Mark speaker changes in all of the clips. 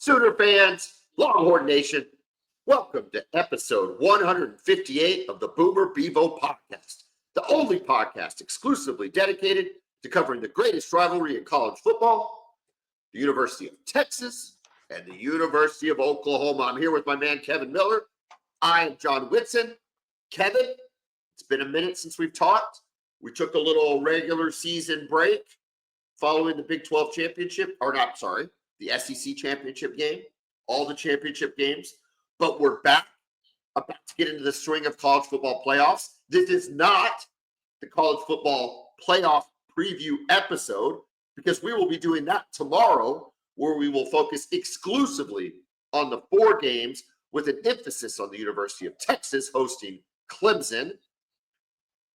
Speaker 1: Sooner fans, Longhorn Nation, welcome to episode 158 of the Bevo Podcast, the only podcast exclusively dedicated to covering the greatest rivalry in college football, the University of Texas and the University of Oklahoma. I'm here with my man, Kevin Miller. I am John Whitson. Kevin, it's been a minute since we've talked. We took a little regular season break following the Big 12 championship, the SEC championship game, all the championship games, but we're back, about to get into the swing of college football playoffs. This is not the college football playoff preview episode, because we will be doing that tomorrow, where we will focus exclusively on the 4 games with an emphasis on the University of Texas hosting Clemson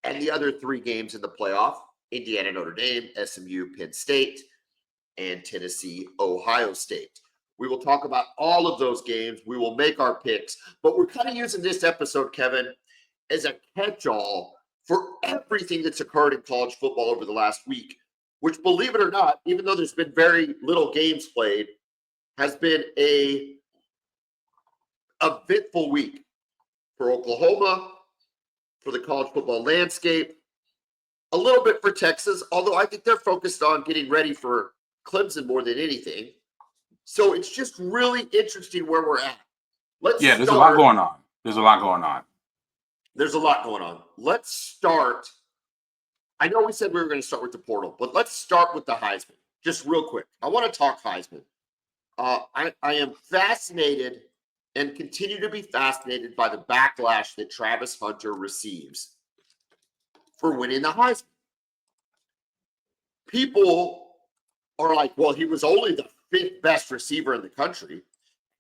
Speaker 1: and the other 3 games in the playoff: Indiana, Notre Dame, SMU, Penn State, and Tennessee, Ohio State. We will talk about all of those games. We will make our picks, but we're kind of using this episode, Kevin, as a catch-all for everything that's occurred in college football over the last week, which, believe it or not, even though there's been very little games played, has been a eventful week for Oklahoma, for the college football landscape, a little bit for Texas, although I think they're focused on getting ready for Clemson more than anything. So it's just really interesting where we're at.
Speaker 2: There's a lot going on. There's a lot going on. Let's start.
Speaker 1: I know we said we were going to start with the portal, but let's start with the Heisman. Just real quick. I want to talk Heisman. I am fascinated and continue to be fascinated by the backlash that Travis Hunter receives for winning the Heisman. People are like, well, he was only the 5th best receiver in the country.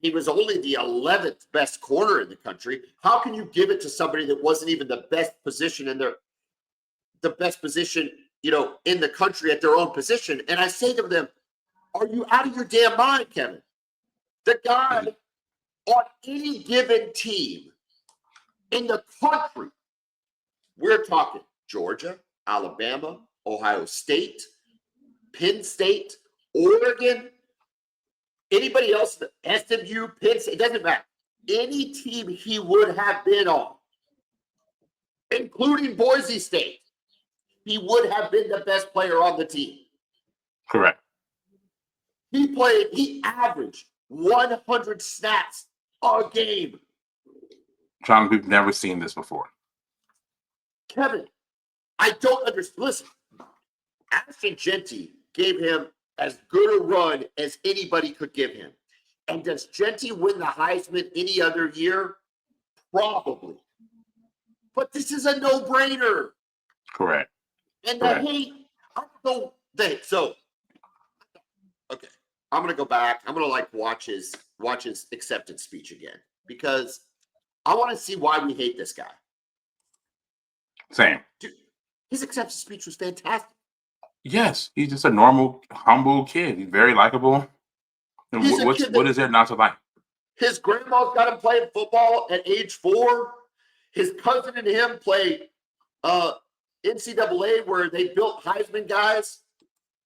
Speaker 1: He was only the 11th best corner in the country. How can you give it to somebody that wasn't even the best position in the best position, in the country at their own position? And I say to them, are you out of your damn mind, Kevin? The guy on any given team in the country, we're talking Georgia, Alabama, Ohio State, Penn State, Oregon, anybody else, SMU, Penn State, it doesn't matter. Any team he would have been on, including Boise State, he would have been the best player on the team.
Speaker 2: Correct.
Speaker 1: He averaged 100 snaps a game.
Speaker 2: John, we've never seen this before.
Speaker 1: Kevin, I don't understand. Listen, Ashton Jeanty gave him as good a run as anybody could give him. And does Jeanty win the Heisman any other year? Probably. But this is a no-brainer.
Speaker 2: Correct.
Speaker 1: And the hate, okay, I'm gonna go back. I'm gonna watch his acceptance speech again, because I want to see why we hate this guy.
Speaker 2: Same.
Speaker 1: Dude, his acceptance speech was fantastic.
Speaker 2: Yes, he's just a normal, humble kid. He's very likable. And what is there not to like?
Speaker 1: His grandma's got him playing football at age 4. His cousin and him play NCAA, where they built Heisman guys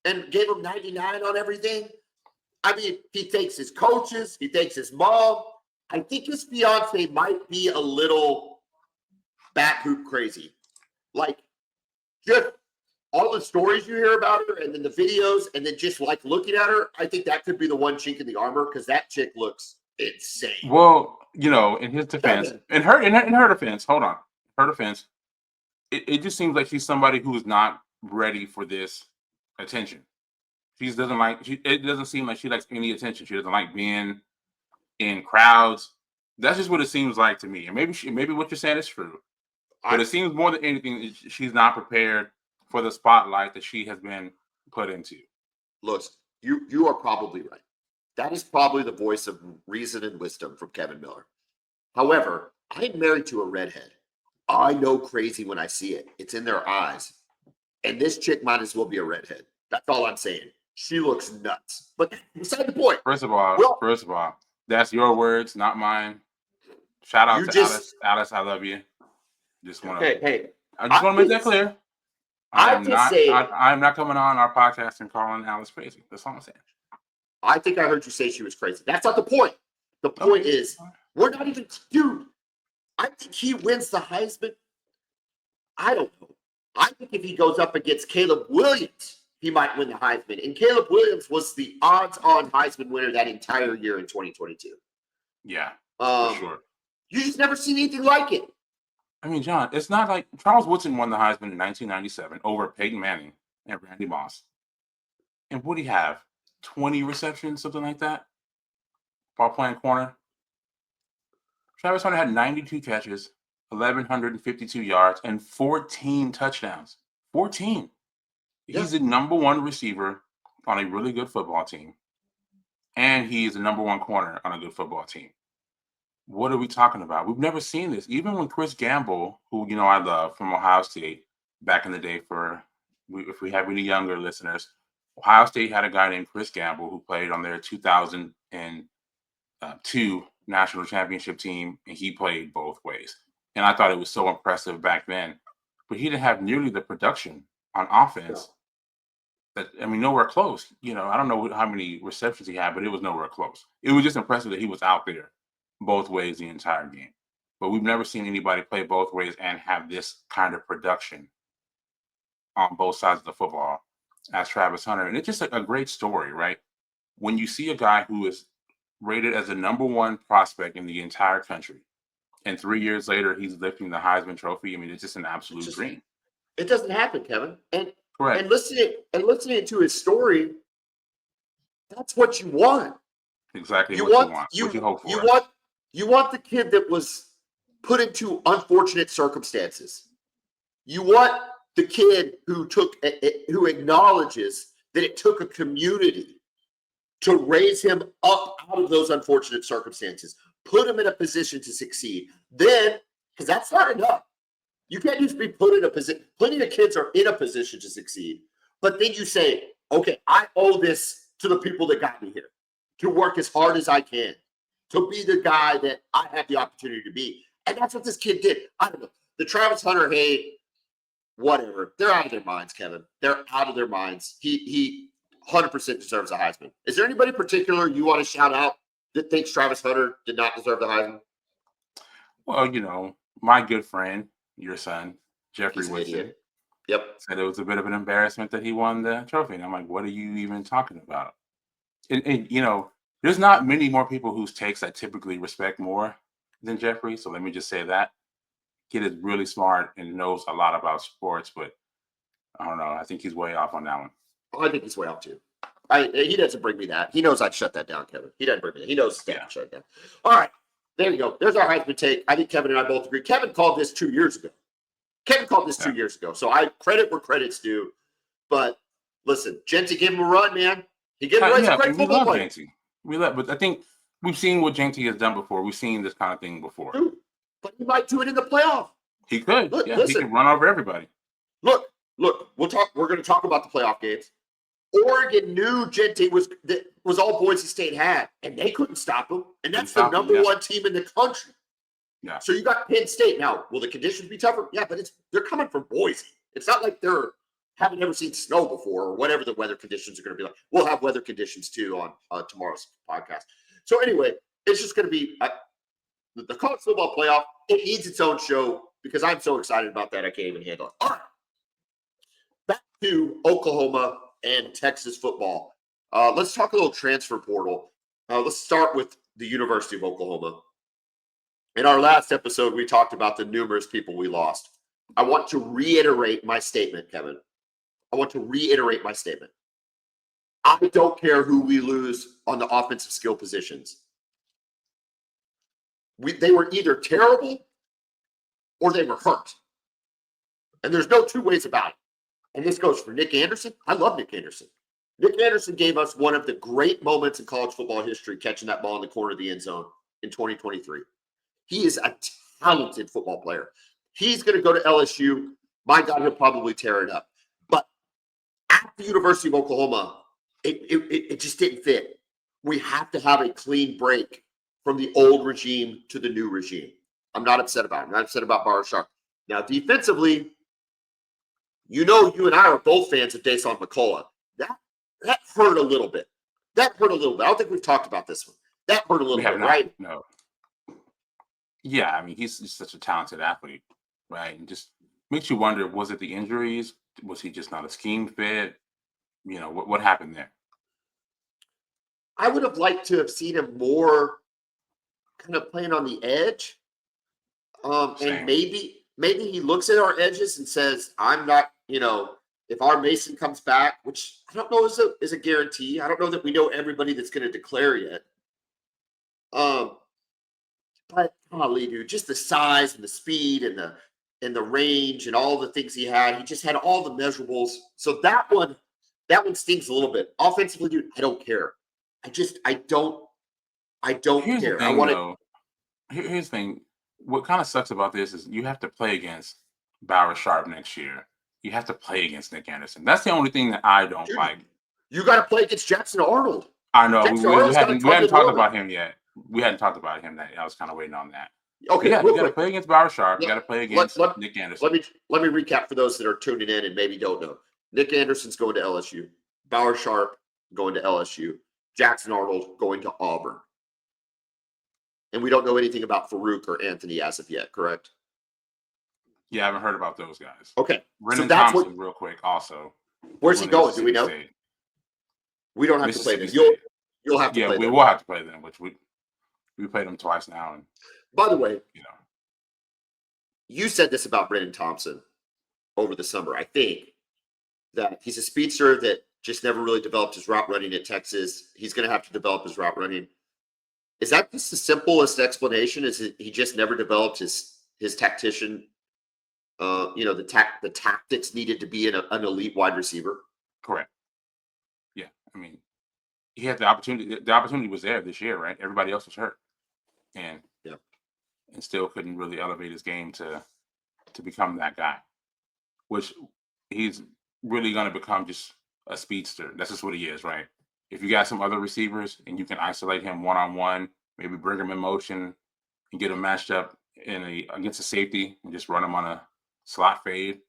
Speaker 1: and gave him 99 on everything. I mean, he takes his coaches. He takes his mom. I think his fiance might be a little bat hoop crazy. Just all the stories you hear about her, and then the videos, and then just looking at her, I think that could be the one chink in the armor, because that chick looks insane.
Speaker 2: Well, in his defense, in her defense, hold on, her defense, it just seems like she's somebody who is not ready for this attention. It doesn't seem like she likes any attention. She doesn't like being in crowds. That's just what it seems like to me. And maybe what you're saying is true, but it seems more than anything she's not prepared for the spotlight that she has been put into.
Speaker 1: Look, you are probably right. That is probably the voice of reason and wisdom from Kevin Miller. However, I'm married to a redhead. I know crazy when I see it. It's in their eyes. And this chick might as well be a redhead. That's all I'm saying. She looks nuts. But beside the point.
Speaker 2: First of all, that's your words, not mine. Shout out to Alice. Alice, I love you. I just want to make that clear. I'm not coming on our podcast and calling Alice crazy. That's all I'm saying.
Speaker 1: I think I heard you say she was crazy. That's not the point. The point is, we're not even, dude, I think he wins the Heisman. I don't know. I think if he goes up against Caleb Williams, he might win the Heisman. And Caleb Williams was the odds-on Heisman winner that entire year in 2022.
Speaker 2: Yeah, for sure.
Speaker 1: You just never seen anything like it.
Speaker 2: I mean, John, it's not like Charles Woodson won the Heisman in 1997 over Peyton Manning and Randy Moss. And what do you have? 20 receptions, something like that, while playing corner. Travis Hunter had 92 catches, 1,152 yards, and 14 touchdowns. 14. Yeah. He's the number one receiver on a really good football team. And he's the number one corner on a good football team. What are we talking about? We've never seen this. Even when Chris Gamble, who, I love from Ohio State back in the day, if we have any younger listeners, Ohio State had a guy named Chris Gamble who played on their 2002 national championship team, and he played both ways. And I thought it was so impressive back then. But he didn't have nearly the production on offense. Nowhere close. I don't know how many receptions he had, but it was nowhere close. It was just impressive that he was out there both ways the entire game. But we've never seen anybody play both ways and have this kind of production on both sides of the football as Travis Hunter. And it's just a great story, right? When you see a guy who is rated as the number one prospect in the entire country, and 3 years later, he's lifting the Heisman Trophy. It's just an absolute dream.
Speaker 1: It doesn't happen, Kevin.
Speaker 2: Correct.
Speaker 1: And listening to his story, that's what you want.
Speaker 2: Exactly what you want. What you hope for.
Speaker 1: You want the kid that was put into unfortunate circumstances. You want the kid who acknowledges that it took a community to raise him up out of those unfortunate circumstances, put him in a position to succeed. Then, because that's not enough. You can't just be put in a position. Plenty of kids are in a position to succeed, but then you say, okay, I owe this to the people that got me here, to work as hard as I can, to be the guy that I had the opportunity to be. And that's what this kid did. I don't know. The Travis Hunter hate, whatever. They're out of their minds, Kevin. They're out of their minds. He 100% deserves a Heisman. Is there anybody particular you want to shout out that thinks Travis Hunter did not deserve the Heisman?
Speaker 2: Well, my good friend, your son, Jeffrey Woodson, said it was a bit of an embarrassment that he won the trophy. And I'm like, what are you even talking about? And there's not many more people whose takes I typically respect more than Jeffrey. So let me just say that. Kid is really smart and knows a lot about sports, but I don't know. I think he's way off on that one.
Speaker 1: I think he's way off too. He doesn't bring me that. He knows I'd shut that down, Kevin. He doesn't bring me that. He knows I'd shut it down. All right. There you go. There's our Heisman take. I think Kevin and I both agree. Kevin called this 2 years ago. So I credit where credit's due. But listen, Genty gave him a run, man. He gave him a great football player.
Speaker 2: But I think we've seen what Genty has done before. We've seen this kind of thing before.
Speaker 1: Dude, but he might do it in the playoff.
Speaker 2: He could. Listen, he could run over everybody.
Speaker 1: Look. We're going to talk about the playoff games. Oregon knew Genty was all Boise State had, and they couldn't stop him. And that's the number one team in the country.
Speaker 2: Yeah.
Speaker 1: So you got Penn State. Now, will the conditions be tougher? Yeah, but they're coming from Boise. It's not like they're haven't ever seen snow before or whatever the weather conditions are going to be like. We'll have weather conditions too on tomorrow's podcast. So anyway, it's just going to be the college football playoff. It needs its own show because I'm so excited about that I can't even handle it. All right, back to Oklahoma and Texas football. Let's talk a little transfer portal. Let's start with the University of Oklahoma. In our last episode, we talked about the numerous people we lost. I want to reiterate my statement, Kevin. I don't care who we lose on the offensive skill positions. They were either terrible or they were hurt. And there's no two ways about it. And this goes for Nick Anderson. I love Nick Anderson. Nick Anderson gave us one of the great moments in college football history, catching that ball in the corner of the end zone in 2023. He is a talented football player. He's going to go to LSU. My God, he'll probably tear it up. But at the University of Oklahoma, it just didn't fit. We have to have a clean break from the old regime to the new regime. I'm not upset about it. I'm not upset about Barshar. Now, defensively, you and I are both fans of Dason McCullough. That hurt a little bit. That hurt a little bit. I don't think we've talked about this one. That hurt a little bit, right?
Speaker 2: No. Yeah, I mean, he's such a talented athlete, right? And just makes you wonder, was it the injuries? Was he just not a scheme fit? What happened there?
Speaker 1: I would have liked to have seen him more kind of playing on the edge. And
Speaker 2: Same.
Speaker 1: maybe he looks at our edges and says, I'm not, if our Mason comes back, which I don't know is a guarantee. I don't know that we know everybody that's going to declare yet. But golly, dude, just the size and the speed and the range and all the things he had. He just had all the measurables. So that one stings a little bit. Offensively, dude, I don't care. I don't
Speaker 2: Here's the
Speaker 1: care.
Speaker 2: thing, though. Here's the thing. What kind of sucks about this is you have to play against Bauer Sharp next year. You have to play against Nick Anderson. That's the only thing that I don't like.
Speaker 1: You got to play against Jackson Arnold.
Speaker 2: I know. We hadn't talked about him yet. We hadn't talked about him. I was kind of waiting on that.
Speaker 1: Okay.
Speaker 2: Yeah, you got to play against Bauer Sharp. You got to play against Nick Anderson.
Speaker 1: Let me recap for those that are tuning in and maybe don't know. Nick Anderson's going to LSU. Bauer Sharp going to LSU. Jackson Arnold going to Auburn. And we don't know anything about Farouk or Anthony as of yet, correct?
Speaker 2: Yeah, I haven't heard about those guys.
Speaker 1: Okay.
Speaker 2: Brendan Thompson, real quick, also.
Speaker 1: Where's he going? Do we know?
Speaker 2: State.
Speaker 1: We don't have to play them. You'll have to play them.
Speaker 2: Yeah, we will have to play them, which we played them twice now. And
Speaker 1: by the way, you said this about Brendan Thompson over the summer. I think that he's a speedster that just never really developed his route running at Texas. He's going to have to develop his route running. Is that just the simplest explanation? Is it he just never developed his tactician? The tactics needed to be an elite wide receiver.
Speaker 2: Correct. Yeah, I mean, he had the opportunity. The opportunity was there this year, right? Everybody else was hurt, and still couldn't really elevate his game to become that guy. Which he's really going to become just a speedster. That's just what he is, right? If you got some other receivers and you can isolate him one-on-one, maybe bring him in motion and get him matched up against a safety and just run him on a slot fade,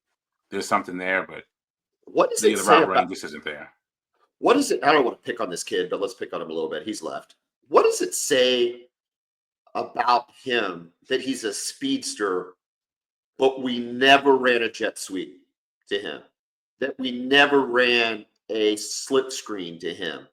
Speaker 2: there's something there, but
Speaker 1: what does it say about
Speaker 2: just isn't there?
Speaker 1: What is it? I don't want to pick on this kid, but let's pick on him a little bit. He's left. What does it say about him that he's a speedster, but we never ran a jet sweep to him? That we never ran a slip screen to him?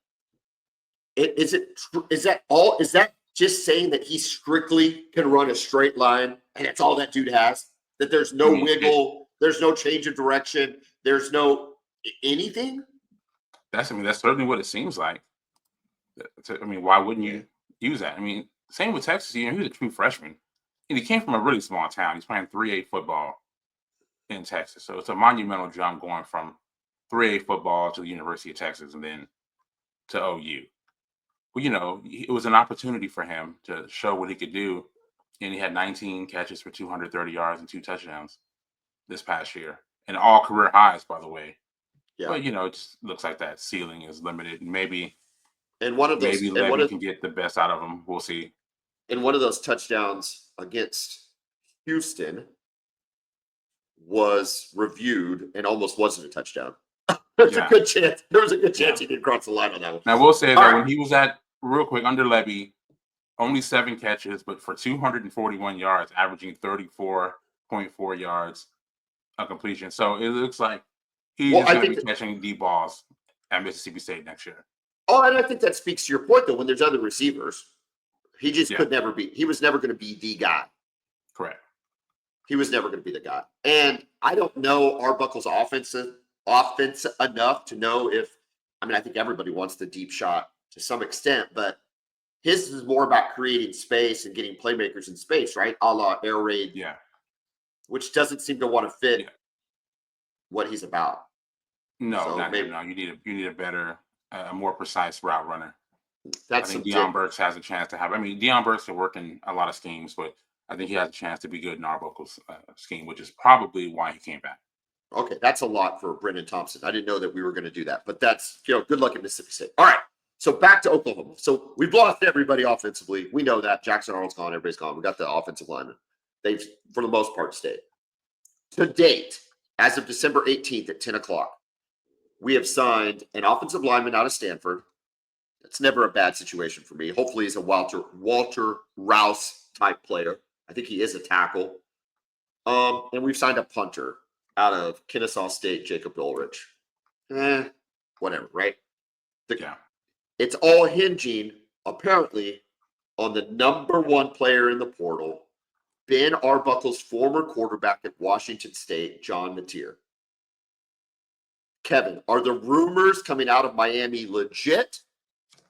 Speaker 1: Is that just saying that he strictly can run a straight line and that's all that dude has? That there's no wiggle, there's no change of direction, there's no anything?
Speaker 2: That's certainly what it seems like. I mean, why wouldn't you use that? I mean, same with Texas. He was a true freshman, and he came from a really small town. He's playing 3A football in Texas, so it's a monumental jump going from 3A football to the University of Texas and then to OU. Well, it was an opportunity for him to show what he could do, and he had 19 catches for 230 yards and 2 touchdowns this past year, and all career highs, by the way. Yeah. But it just looks like that ceiling is limited, and maybe Levy can get the best out of him. We'll see.
Speaker 1: And one of those touchdowns against Houston was reviewed and almost wasn't a touchdown. There's a good chance. There was a good chance he didn't cross the line on that one.
Speaker 2: Now, we'll say that when he was real quick under Levy, only 7 catches, but for 241 yards, averaging 34.4 yards a completion. So it looks like he's going to be catching deep balls at Mississippi State next year.
Speaker 1: Oh, and I think that speaks to your point, though. When there's other receivers, he just could never be. He was never going to be the guy.
Speaker 2: Correct.
Speaker 1: He was never going to be the guy. And I don't know Arbuckle's offense enough to know if. I mean, I think everybody wants the deep shot to some extent, but his is more about creating space and getting playmakers in space, right? A la air raid.
Speaker 2: Yeah.
Speaker 1: Which doesn't seem to want to fit what he's about.
Speaker 2: No, so not him. No, you need a better, a more precise route runner. I think Deion Burks has a chance to have. I mean, Deion Burks can work in a lot of schemes, but I think he has a chance to be good in Arbuckle's scheme, which is probably why he came back.
Speaker 1: Okay, that's a lot for Brendan Thompson. I didn't know that we were going to do that, but that's good luck at Mississippi State. All right, so back to Oklahoma. So we've lost everybody offensively. We know that Jackson Arnold's gone. Everybody's gone. We got the offensive linemen. They've, for the most part, stayed. To date, as of December 18th at 10 o'clock, we have signed an offensive lineman out of Stanford, That's never a bad situation for me. Hopefully, he's a Walter Rouse type player. I think he is a tackle. And we've signed a punter out of Kennesaw State, Jacob Ulrich. Whatever, right?
Speaker 2: Yeah.
Speaker 1: It's all hinging, apparently, on the number one player in the portal, Ben Arbuckle's former quarterback at Washington State, John Mateer. Kevin, are the rumors coming out of Miami legit,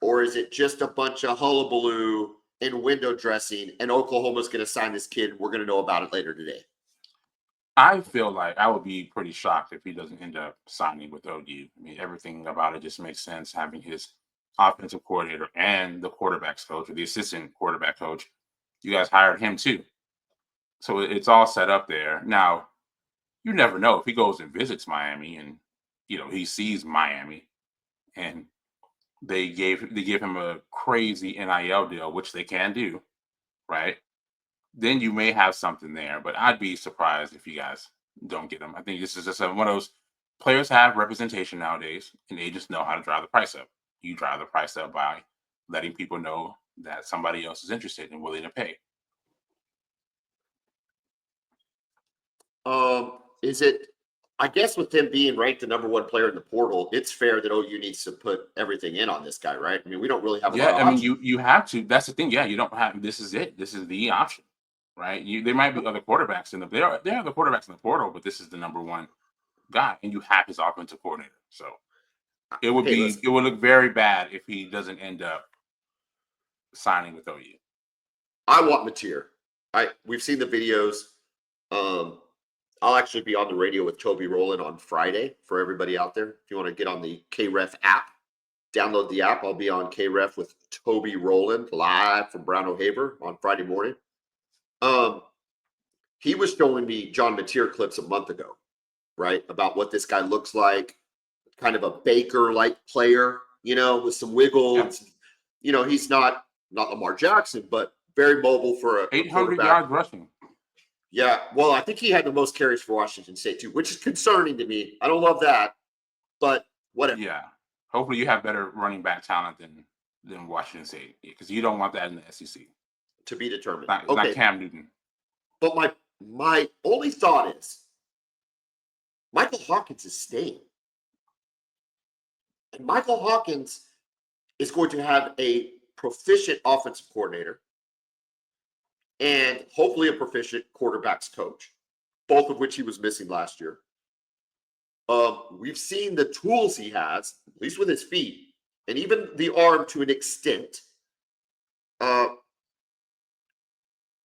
Speaker 1: or is it just a bunch of hullabaloo and window dressing, and Oklahoma's going to sign this kid, and we're going to know about it later today?
Speaker 2: I feel like I would be pretty shocked if he doesn't end up signing with OU. I mean, everything about it just makes sense, having his offensive coordinator and the quarterback's coach, or the assistant quarterback coach. You guys hired him too. So it's all set up there. Now, you never know if he goes and visits Miami and, he sees Miami and they give him a crazy NIL deal, which they can do, right? Then you may have something there, but I'd be surprised if you guys don't get him. I think this is just one of those players have representation nowadays, and they just know how to drive the price up. You drive the price up by letting people know that somebody else is interested and willing to pay.
Speaker 1: Is it? I guess with him being ranked the number one player in the portal, it's fair that OU needs to put everything in on this guy, right? I mean, we don't really have a lot of
Speaker 2: I mean,
Speaker 1: options.
Speaker 2: you have to. That's the thing. Yeah, you don't have. This is it. This is the option, right? There might be other quarterbacks in the there are other quarterbacks in the portal, but this is the number one guy, and you have his offensive coordinator. So it would it would look very bad if he doesn't end up signing with OU.
Speaker 1: I want Mateer. We've seen the videos. I'll actually be on the radio with Toby Rowland on Friday for everybody out there. If you want to get on the KREF app, download the app. I'll be on KREF with Toby Rowland live from Brown O'Haver on Friday morning. He was showing me John Mateer clips a month ago, right? About what this guy looks like, kind of a Baker-like player, with some wiggle.
Speaker 2: Yep.
Speaker 1: He's not Lamar Jackson, but very mobile for a
Speaker 2: 800 yards rushing.
Speaker 1: Yeah, well, I think he had the most carries for Washington State too, which is concerning to me. I don't love that, but whatever.
Speaker 2: Yeah, hopefully you have better running back talent than Washington State, because you don't want that in the SEC.
Speaker 1: To be determined.
Speaker 2: Not Cam Newton.
Speaker 1: But my only thought is Michael Hawkins is staying, and Michael Hawkins is going to have a proficient offensive coordinator and hopefully a proficient quarterback's coach, both of which he was missing last year. We've seen the tools he has, at least with his feet, and even the arm to an extent.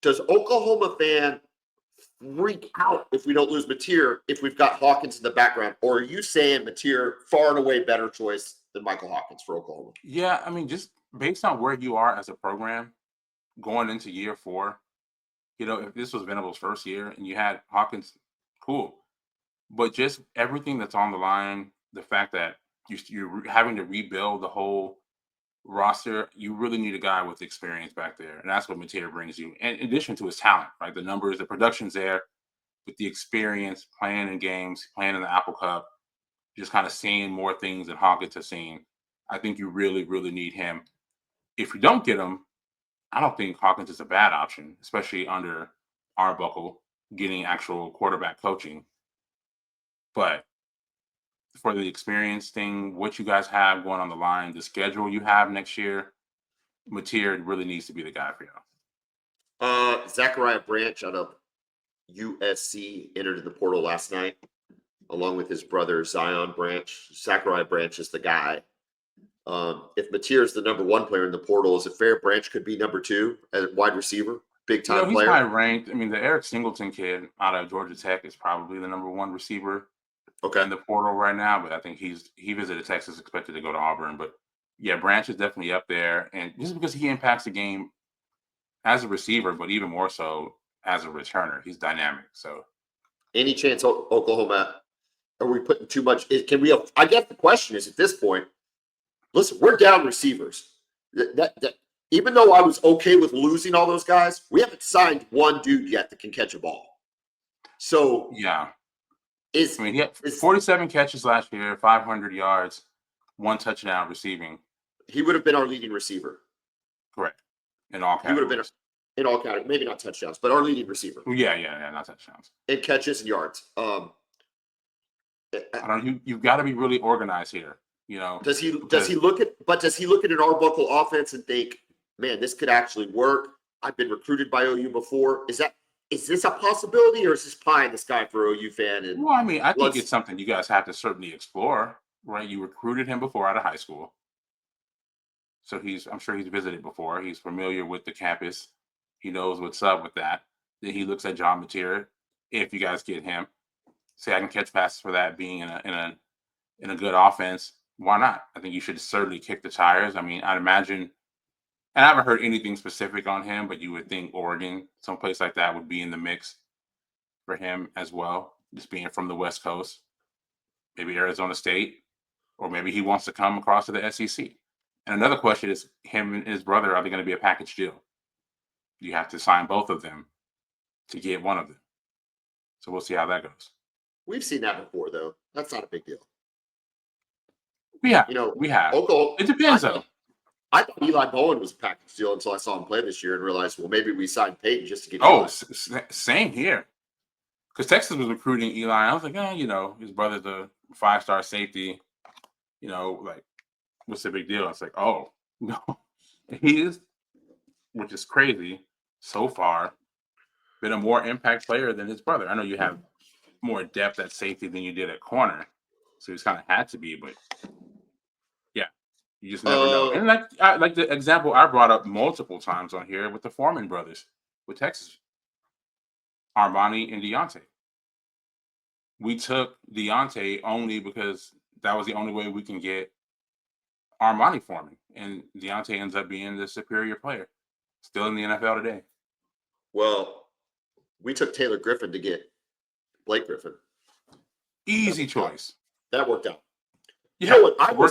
Speaker 1: Does Oklahoma fan freak out if we don't lose Mateer if we've got Hawkins in the background? Or are you saying Mateer far and away better choice than Michael Hawkins for Oklahoma?
Speaker 2: Yeah, I mean, just based on where you are as a program going into year 4, if this was Venable's first year and you had Hawkins, cool. But just everything that's on the line, the fact that you're having to rebuild the whole roster, you really need a guy with experience back there. And that's what Mateer brings you. And in addition to his talent, right? The numbers, the production's there, with the experience, playing in games, playing in the Apple Cup, just kind of seeing more things than Hawkins has seen. I think you really, really need him. If you don't get him, I don't think Hawkins is a bad option, especially under Arbuckle getting actual quarterback coaching. But for the experience thing, what you guys have going on the line, the schedule you have next year, Mateer really needs to be the guy for you.
Speaker 1: Zachariah Branch out of USC entered the portal last night, along with his brother Zion Branch. Zachariah Branch is the guy. If Mateer is the number one player in the portal, is it fair Branch could be number 2 as wide receiver, big time
Speaker 2: he's
Speaker 1: player?
Speaker 2: high ranked. I mean, the Eric Singleton kid out of Georgia Tech is probably the number 1 receiver in the portal right now. But I think he visited Texas, expected to go to Auburn. But yeah, Branch is definitely up there, and just because he impacts the game as a receiver, but even more so as a returner, he's dynamic. So,
Speaker 1: any chance Oklahoma? Are we putting too much? Can we? I guess the question is at this point. Listen, we're down receivers. Even though I was okay with losing all those guys, we haven't signed one dude yet that can catch a ball. So
Speaker 2: yeah, he had 47 catches last year, 500 yards, 1 touchdown receiving.
Speaker 1: He would have been our leading receiver.
Speaker 2: Correct. In all
Speaker 1: He would have
Speaker 2: categories.
Speaker 1: been in all categories, maybe not touchdowns, but our leading receiver
Speaker 2: Yeah, not touchdowns.
Speaker 1: in catches and yards.
Speaker 2: I don't. You've got to be really organized here.
Speaker 1: Does he look at an Arbuckle offense and think, man, this could actually work? I've been recruited by OU before. Is this a possibility, or is this pie in the sky for OU fan? And
Speaker 2: Well, I mean, I think it's something you guys have to certainly explore, right? You recruited him before out of high school, so I'm sure he's visited before. He's familiar with the campus. He knows what's up with that. Then he looks at John Mateer. If you guys get him, say I can catch passes for that, being in a good offense. Why not? I think you should certainly kick the tires. I mean, I'd imagine, and I haven't heard anything specific on him, but you would think Oregon, someplace like that, would be in the mix for him as well, just being from the West Coast. Maybe Arizona State, or maybe he wants to come across to the SEC. And another question is, him and his brother, are they going to be a package deal? You have to sign both of them to get one of them. So we'll see how that goes.
Speaker 1: We've seen that before, though. That's not a big deal.
Speaker 2: We have.
Speaker 1: Oklahoma,
Speaker 2: It depends, though.
Speaker 1: I thought Eli Bowen was a package deal until I saw him play this year and realized, well, maybe we signed Peyton just to get.
Speaker 2: Oh, same here. Because Texas was recruiting Eli. I was like, his brother's a 5-star safety. Like, what's the big deal? It's like, oh, no. He is, which is crazy, so far, been a more impact player than his brother. I know you have more depth at safety than you did at corner. So he's kind of had to be, but yeah, you just never know. And like the example I brought up multiple times on here with the Foreman brothers with Texas, Armani and Deontay. We took Deontay only because that was the only way we can get Armani Foreman, and Deontay ends up being the superior player, still in the NFL today.
Speaker 1: Well, we took Taylor Griffin to get Blake Griffin.
Speaker 2: Easy choice.
Speaker 1: That worked out.
Speaker 2: Yeah,
Speaker 1: You know what? I will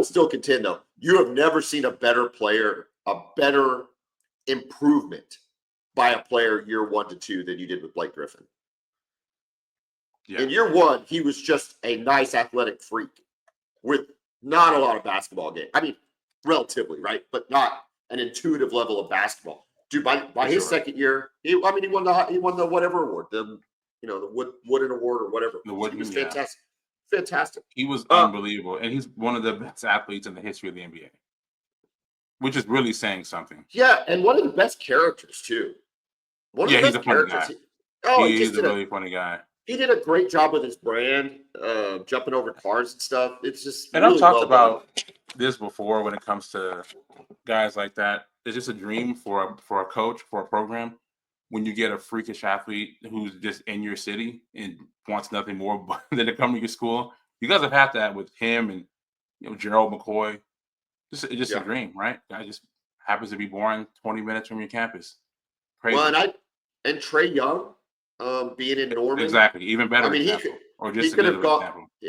Speaker 1: still contend, though. You have never seen a better player, a better improvement by a player year 1 to 2 than you did with Blake Griffin.
Speaker 2: Yeah.
Speaker 1: In year 1, he was just a nice athletic freak with not a lot of basketball game. I mean, relatively, right? But not an intuitive level of basketball. Dude, by his second year, he won the whatever award, the Wooden Award or whatever. He was fantastic. Yeah. Fantastic.
Speaker 2: He was unbelievable, and he's one of the best athletes in the history of the NBA, which is really saying something.
Speaker 1: Yeah, and one of the best characters too.
Speaker 2: He's a funny guy. He's a really funny guy.
Speaker 1: He did a great job with his brand, jumping over cars and stuff. It's just
Speaker 2: and I've talked about this before when it comes to guys like that. It's just a dream for a coach, for a program. When you get a freakish athlete who's just in your city and wants nothing more than to come to your school, you guys have had that with him and Gerald McCoy. Just a dream, right? Guy just happens to be born 20 minutes from your campus. Crazy.
Speaker 1: Well, and Trey Young, being in Norman,
Speaker 2: exactly, even better.
Speaker 1: I mean, he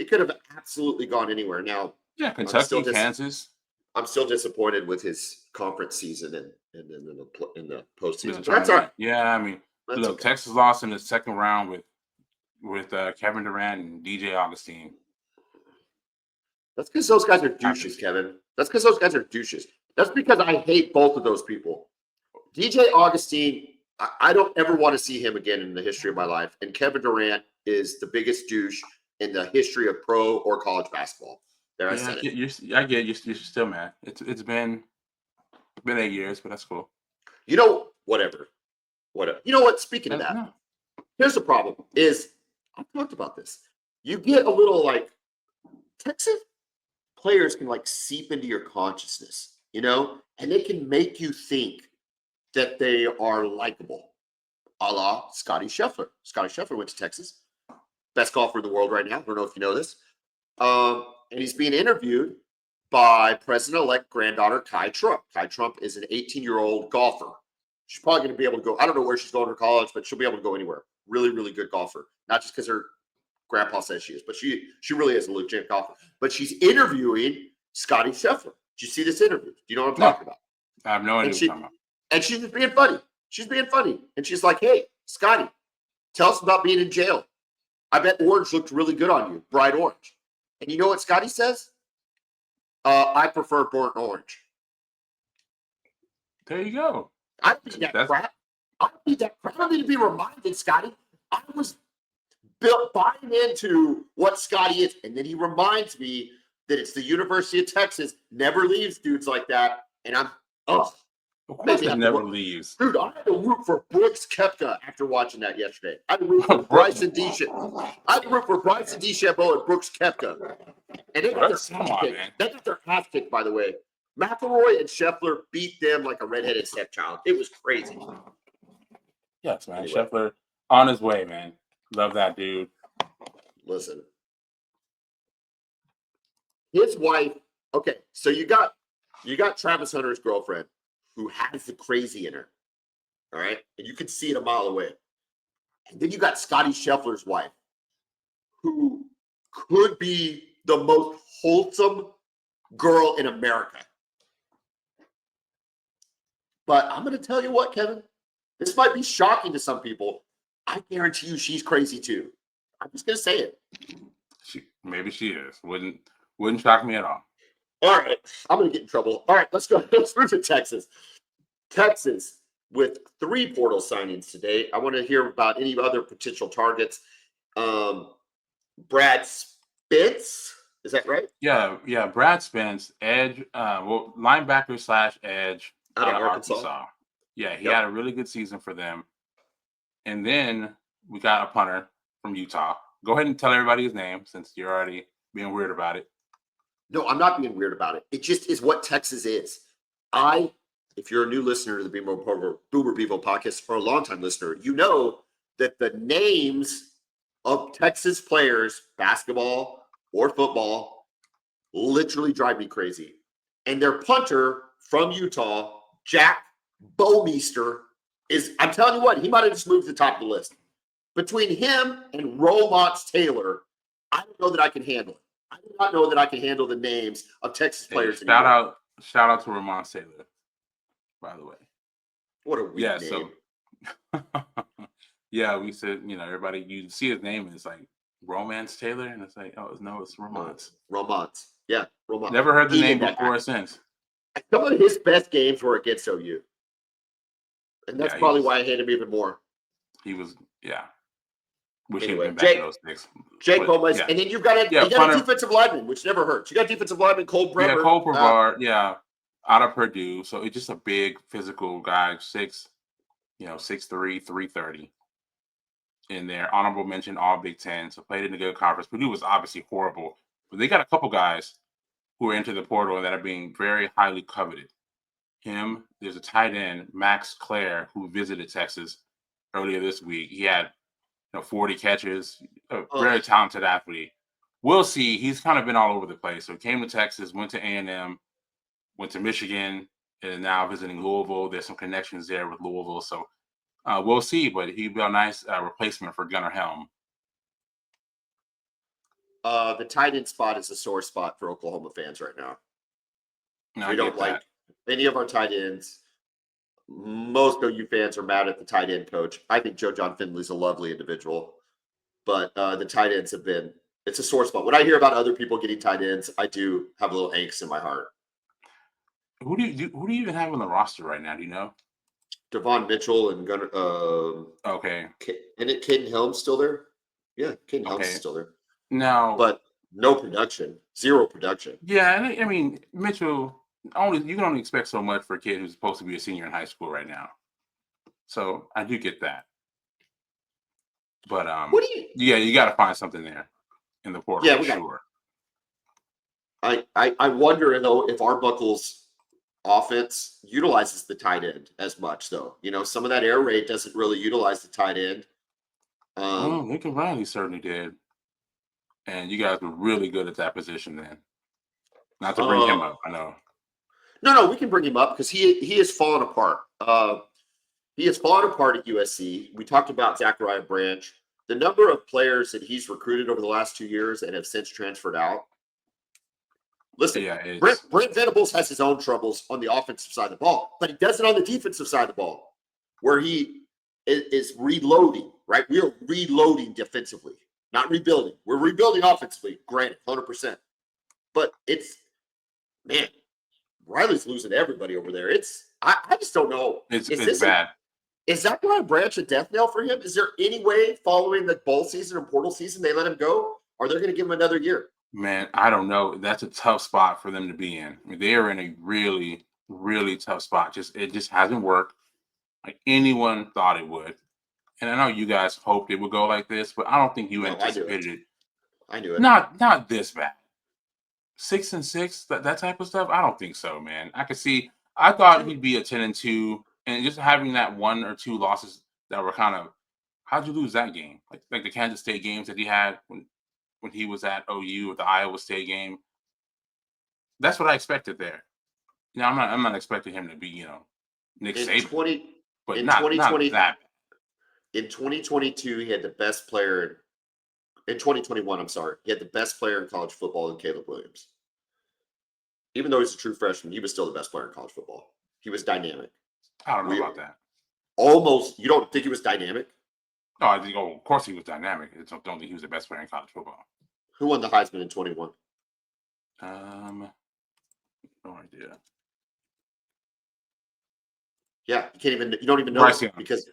Speaker 1: could have absolutely gone anywhere. Now,
Speaker 2: yeah, Kentucky, Kansas.
Speaker 1: I'm still disappointed with his conference season and in the postseason.
Speaker 2: That's all right. Yeah, I mean, look, Texas lost in the second round with Kevin Durant and DJ Augustine.
Speaker 1: That's because those guys are douches, Kevin. That's because those guys are douches. That's because I hate both of those people. DJ Augustine, I don't ever want to see him again in the history of my life. And Kevin Durant is the biggest douche in the history of pro or college basketball. There, I said it.
Speaker 2: I get you're still mad. It's been 8 years, but that's cool.
Speaker 1: Whatever. You know what? Speaking of that, here's the problem: is I've talked about this. You get a little Texas players can seep into your consciousness, and they can make you think that they are likable, a la Scottie Scheffler. Scottie Scheffler went to Texas, best golfer in the world right now. I don't know if you know this. And he's being interviewed by President-elect granddaughter Kai Trump. Kai Trump is an 18-year-old golfer. She's probably going to be able to go. I don't know where she's going to college, but she'll be able to go anywhere. Really, really good golfer. Not just because her grandpa says she is, but she really is a legit golfer. But she's interviewing Scottie Scheffler. Did you see this interview? Do you know what I'm talking about?
Speaker 2: I have no idea what you're talking about.
Speaker 1: And she's just being funny. She's being funny. And she's like, hey, Scottie, tell us about being in jail. I bet orange looked really good on you, bright orange. And you know what Scottie says? I prefer burnt orange.
Speaker 2: There you go.
Speaker 1: I don't need that crap. I don't need that crap. I don't need to be reminded, Scotty. I was buying into what Scotty is, and then he reminds me that it's the University of Texas. Never leaves dudes like that, and I'm
Speaker 2: Of course, it never leaves.
Speaker 1: Dude, I had to root for Brooks Koepka after watching that yesterday. I had to root for Bryson DeChambeau. I had to root for Bryson DeChambeau and Brooks Koepka. And they got their ass kicked, by the way. McIlroy and Scheffler beat them like a redheaded stepchild. It was crazy.
Speaker 2: Yes, man. Anyway. Scheffler on his way, man. Love that dude.
Speaker 1: Listen. His wife, okay, so you got Travis Hunter's girlfriend who has the crazy in her. All right? And you can see it a mile away. And then you got Scotty Scheffler's wife, who could be the most wholesome girl in America. But I'm going to tell you what, Kevin. This might be shocking to some people. I guarantee you she's crazy too. I'm just going to say it.
Speaker 2: Maybe she is. Wouldn't shock me at all.
Speaker 1: All right. I'm going to get in trouble. All right, let's go. Let's move to Texas. Texas with 3 portal signings today. I want to hear about any other potential targets. Brad Spence. Is that right?
Speaker 2: Yeah. Brad Spence, edge, linebacker / edge out of Arkansas. Yeah, he had a really good season for them. And then we got a punter from Utah. Go ahead and tell everybody his name since you're already being weird about it.
Speaker 1: No, I'm not being weird about it. It just is what Texas is. If you're a new listener to the Boomer Bevo Podcast or a longtime listener, you know that the names of Texas players, basketball or football, literally drive me crazy. And their punter from Utah, Jack Bowmeister, I'm telling you what, he might have just moved to the top of the list. Between him and Romonts Taylor, I don't know that I can handle it. I do not know that I can handle the names of Texas players.
Speaker 2: Shout out to Romonts Taylor, by the way.
Speaker 1: What a weird name.
Speaker 2: So yeah, we said, everybody, you see his name and it's like Romance Taylor, and it's like, no, it's Romonts.
Speaker 1: Romonts. Yeah, Romonts.
Speaker 2: Never heard the name before or since.
Speaker 1: Some of his best games were against OU. And that's probably why I hate him even more.
Speaker 2: He was, Wish he had been back in those days.
Speaker 1: Jake Gomez. And then you got a defensive lineman, which never hurts. You got defensive lineman Cole Bremer.
Speaker 2: Yeah, Cole Brevard, out of Purdue. So it's just a big physical guy, 6'3", 330. In there. Honorable mention, all Big Ten. So played in a good conference. Purdue was obviously horrible. But they got a couple guys who are into the portal that are being very highly coveted. There's a tight end, Max Clare, who visited Texas earlier this week. He had 40 catches, a very talented athlete. We'll see. He's kind of been all over the place. So he came to Texas, went to A&M, went to Michigan, and now visiting Louisville. There's some connections there with Louisville. So we'll see, but he'd be a nice replacement for Gunnar Helm.
Speaker 1: The tight end spot is a sore spot for Oklahoma fans right now.
Speaker 2: No,
Speaker 1: we don't like any of our tight ends. Most OU fans are mad at the tight end coach. I think Joe John Finley's a lovely individual, but the tight ends it's a sore spot. When I hear about other people getting tight ends, I do have a little angst in my heart.
Speaker 2: Who do you even have on the roster right now? Do you know?
Speaker 1: Devon Mitchell and Gunnar.
Speaker 2: Okay.
Speaker 1: And Caden Helms still there? Yeah, Caden Helms is still there.
Speaker 2: No,
Speaker 1: but no production, 0 production.
Speaker 2: Yeah, and I mean Mitchell. You can only expect so much for a kid who's supposed to be a senior in high school right now. So I do get that. But you got to find something there in the portal. Yeah, sure.
Speaker 1: I wonder though if Arbuckle's offense utilizes the tight end as much though. Some of that air raid doesn't really utilize the tight end.
Speaker 2: Lincoln Riley certainly did. And you guys were really good at that position then. Not to bring him up, I know.
Speaker 1: No, we can bring him up because he has fallen apart. He has fallen apart at USC. We talked about Zachariah Branch. The number of players that he's recruited over the last 2 years and have since transferred out. Listen, Brent Venables has his own troubles on the offensive side of the ball, but he does it on the defensive side of the ball, where he is reloading, right? We are reloading defensively, not rebuilding. We're rebuilding offensively, granted, 100%. But it's man, Riley's losing everybody over there. I just don't know.
Speaker 2: It's bad.
Speaker 1: Is that going to branch a death knell for him? Is there any way following the bowl season and portal season they let him go? Or they're going to give him another year?
Speaker 2: Man, I don't know. That's a tough spot for them to be in. I mean, they are in a really, really tough spot. It just hasn't worked like anyone thought it would. And I know you guys hoped it would go like this, but I don't think you anticipated it.
Speaker 1: I knew it.
Speaker 2: Not this bad. 6-6, that type of stuff. I don't think so, man. I could see. I thought he'd be a 10-2, and just having that 1 or 2 losses that were kind of. How'd you lose that game? Like the Kansas State games that he had when he was at OU or the Iowa State game. That's what I expected there. I'm not expecting him to be, Nick Saban. But not that bad.
Speaker 1: In 2022, he had the best player. In 2021, I'm sorry, he had the best player in college football in Caleb Williams. Even though he's a true freshman, he was still the best player in college football. He was dynamic.
Speaker 2: I don't know about that.
Speaker 1: Almost, you don't think he was dynamic?
Speaker 2: No, I think. Oh, of course he was dynamic. I don't think he was the best player in college football.
Speaker 1: Who won the Heisman in 21?
Speaker 2: No idea.
Speaker 1: Yeah, you don't even know
Speaker 2: Bryce Young.
Speaker 1: because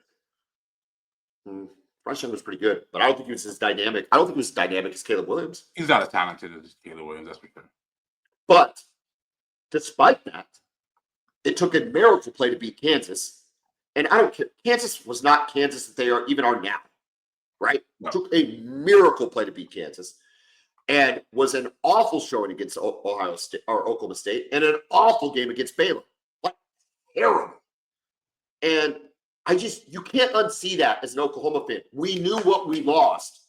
Speaker 1: Bryce Young was pretty good, but I don't think he was as dynamic. I don't think he was as dynamic as Caleb Williams.
Speaker 2: He's not as talented as Caleb Williams, that's for sure.
Speaker 1: But despite that, it took a miracle play to beat Kansas. And I don't care. Kansas was not Kansas that they are now, right?
Speaker 2: No.
Speaker 1: It took a miracle play to beat Kansas, and was an awful showing against Ohio State or Oklahoma State, and an awful game against Baylor. Like terrible. And you can't unsee that as an Oklahoma fan. We knew what we lost,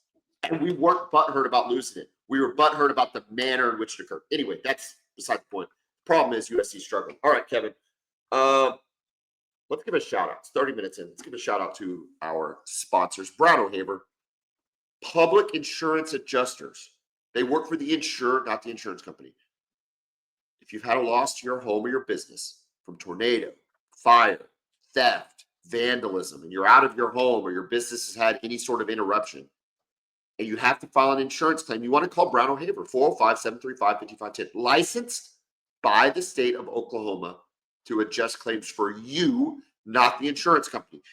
Speaker 1: and we weren't butthurt about losing it. We were butthurt about the manner in which it occurred. Anyway, that's beside the point. Problem is USC struggling. All right, Kevin. Let's give a shout out. It's 30 minutes in. Let's give a shout out to our sponsors. Brown O'Haver, Public Insurance Adjusters. They work for the insurer, not the insurance company. If you've had a loss to your home or your business from tornado, fire, theft, vandalism, and you're out of your home or your business has had any sort of interruption, and you have to file an insurance claim, you want to call Brown O'Haver, 405-735-5510. Licensed by the state of Oklahoma to adjust claims for you, not the insurance company.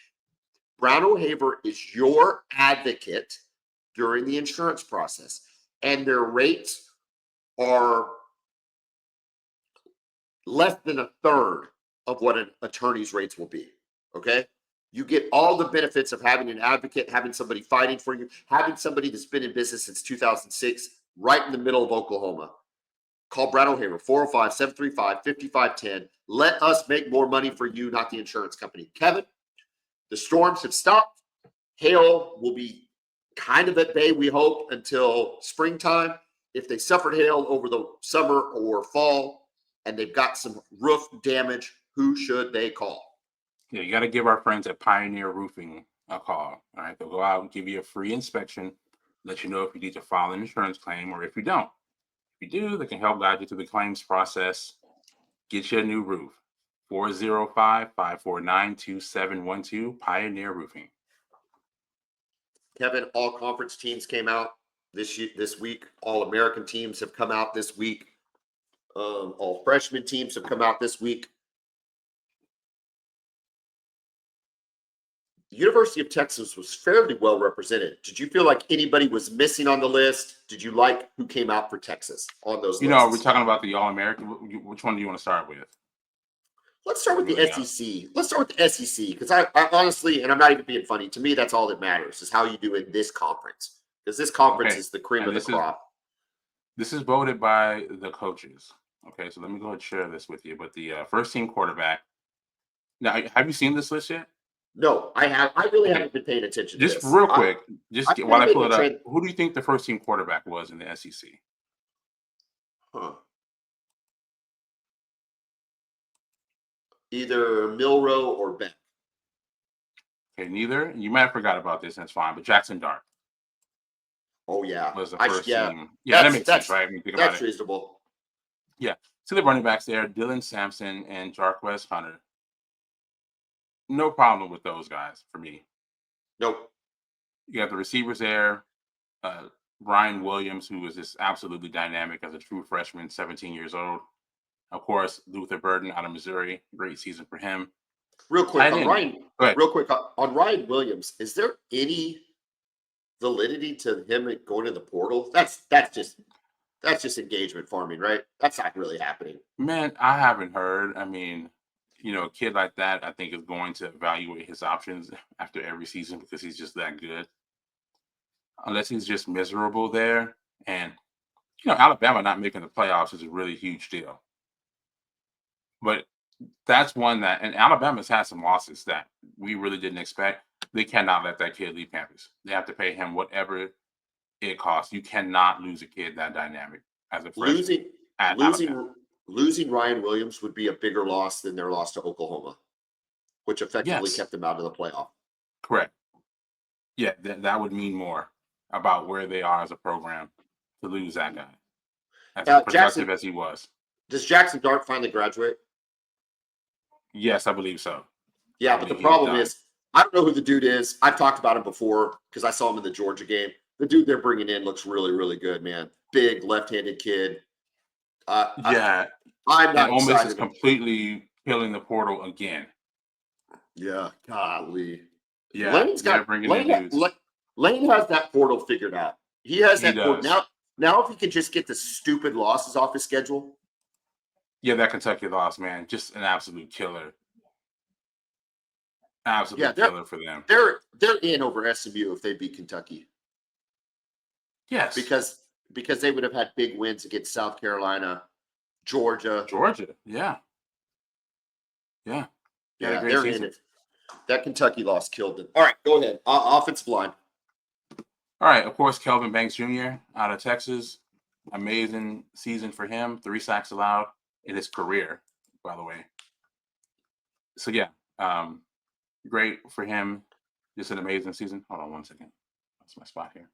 Speaker 1: Brown O'Haver is your advocate during the insurance process, and their rates are less than a third of what an attorney's rates will be. Okay? You get all the benefits of having an advocate, having somebody fighting for you, having somebody that's been in business since 2006, right in the middle of Oklahoma. Call Brad O'Haver, 405-735-5510. Let us make more money for you, not the insurance company. Kevin, the storms have stopped. Hail will be kind of at bay, we hope, until springtime. If they suffered hail over the summer or fall, and they've got some roof damage, who should they call?
Speaker 2: Yeah, you got to give our friends at Pioneer Roofing a call. All right, they'll go out and give you a free inspection, let you know if you need to file an insurance claim or if you don't. If you do, they can help guide you through the claims process. Get you a new roof. 405-549-2712, Pioneer Roofing.
Speaker 1: Kevin, all conference teams came out this week. All American teams have come out this week. All freshman teams have come out this week. The University of Texas was fairly well represented. Did you feel like anybody was missing on the list? Did you like who came out for Texas on those lists?
Speaker 2: We're talking about the All American. Which one do you want to start with?
Speaker 1: Let's start with the SEC. Let's start with the SEC because I honestly, and I'm not even being funny, to me, that's all that matters is how you do in this conference because this conference is the cream of the crop.
Speaker 2: This is voted by the coaches. Okay, so let me go ahead and share this with you. But the first team quarterback. Now, have you seen this list yet?
Speaker 1: No, I have. I really haven't been paying attention to
Speaker 2: this.
Speaker 1: Just
Speaker 2: real quick, while I pull it up, who do you think the first team quarterback was in the SEC?
Speaker 1: Either Milroe or Beck.
Speaker 2: Okay, neither. You might have forgot about this, and that's fine. But Jackson Dart.
Speaker 1: Oh, yeah.
Speaker 2: Was the first team. Yeah, that makes sense, right? I mean, think about
Speaker 1: that's
Speaker 2: it.
Speaker 1: reasonable.
Speaker 2: Yeah. So the running backs there, Dylan Sampson and Jarquez Hunter. No problem with those guys for me.
Speaker 1: Nope.
Speaker 2: You got the receivers there. Brian Williams, who was just absolutely dynamic as a true freshman, 17 years old. Of course, Luther Burden out of Missouri. Great season for him.
Speaker 1: Real quick
Speaker 2: Tight
Speaker 1: on
Speaker 2: end.
Speaker 1: Ryan.
Speaker 2: Go ahead.
Speaker 1: Real quick on Ryan Williams. Is there any validity to him going to the portal? That's just engagement farming, right? That's not really happening.
Speaker 2: Man, I haven't heard. I mean, a kid like that, I think, is going to evaluate his options after every season because he's just that good. Unless he's just miserable there. And, Alabama not making the playoffs is a really huge deal. But that's one that, and Alabama's had some losses that we really didn't expect. They cannot let that kid leave campus. They have to pay him whatever it costs. You cannot lose a kid that dynamic as a freshman at Alabama.
Speaker 1: Losing Ryan Williams would be a bigger loss than their loss to Oklahoma, which effectively
Speaker 2: Yes,
Speaker 1: kept them out of the playoff.
Speaker 2: correct. Yeah, that would mean more about where they are as a program to lose that guy. As productive as he was.
Speaker 1: Does Jackson Dart finally graduate?
Speaker 2: Yes, I believe so.
Speaker 1: Yeah, but the problem is, I don't know who the dude is. I've talked about him before because I saw him in the Georgia game. The dude they're bringing in looks really, really good, man. Big left-handed kid.
Speaker 2: Yeah,
Speaker 1: I'm not
Speaker 2: and Ole Miss is
Speaker 1: excited.
Speaker 2: completely killing the portal again.
Speaker 1: Yeah, golly.
Speaker 2: Yeah, they're bringing in dudes.
Speaker 1: Lane has that portal figured out. He has
Speaker 2: He
Speaker 1: that portal.
Speaker 2: does.
Speaker 1: Now, if he can just get the stupid losses off his schedule.
Speaker 2: Yeah, that Kentucky loss, man, just an absolute killer. Absolute killer for them.
Speaker 1: They're in over SMU if they beat Kentucky.
Speaker 2: Yes,
Speaker 1: because they would have had big wins against South Carolina, Georgia.
Speaker 2: Yeah.
Speaker 1: They're in it. That Kentucky loss killed them. All right, go ahead. Offensive line.
Speaker 2: All right, of course, Kelvin Banks Jr. out of Texas. Amazing season for him. 3 sacks allowed in his career, by the way. So, yeah, great for him. Just an amazing season. Hold on one second. That's my spot here.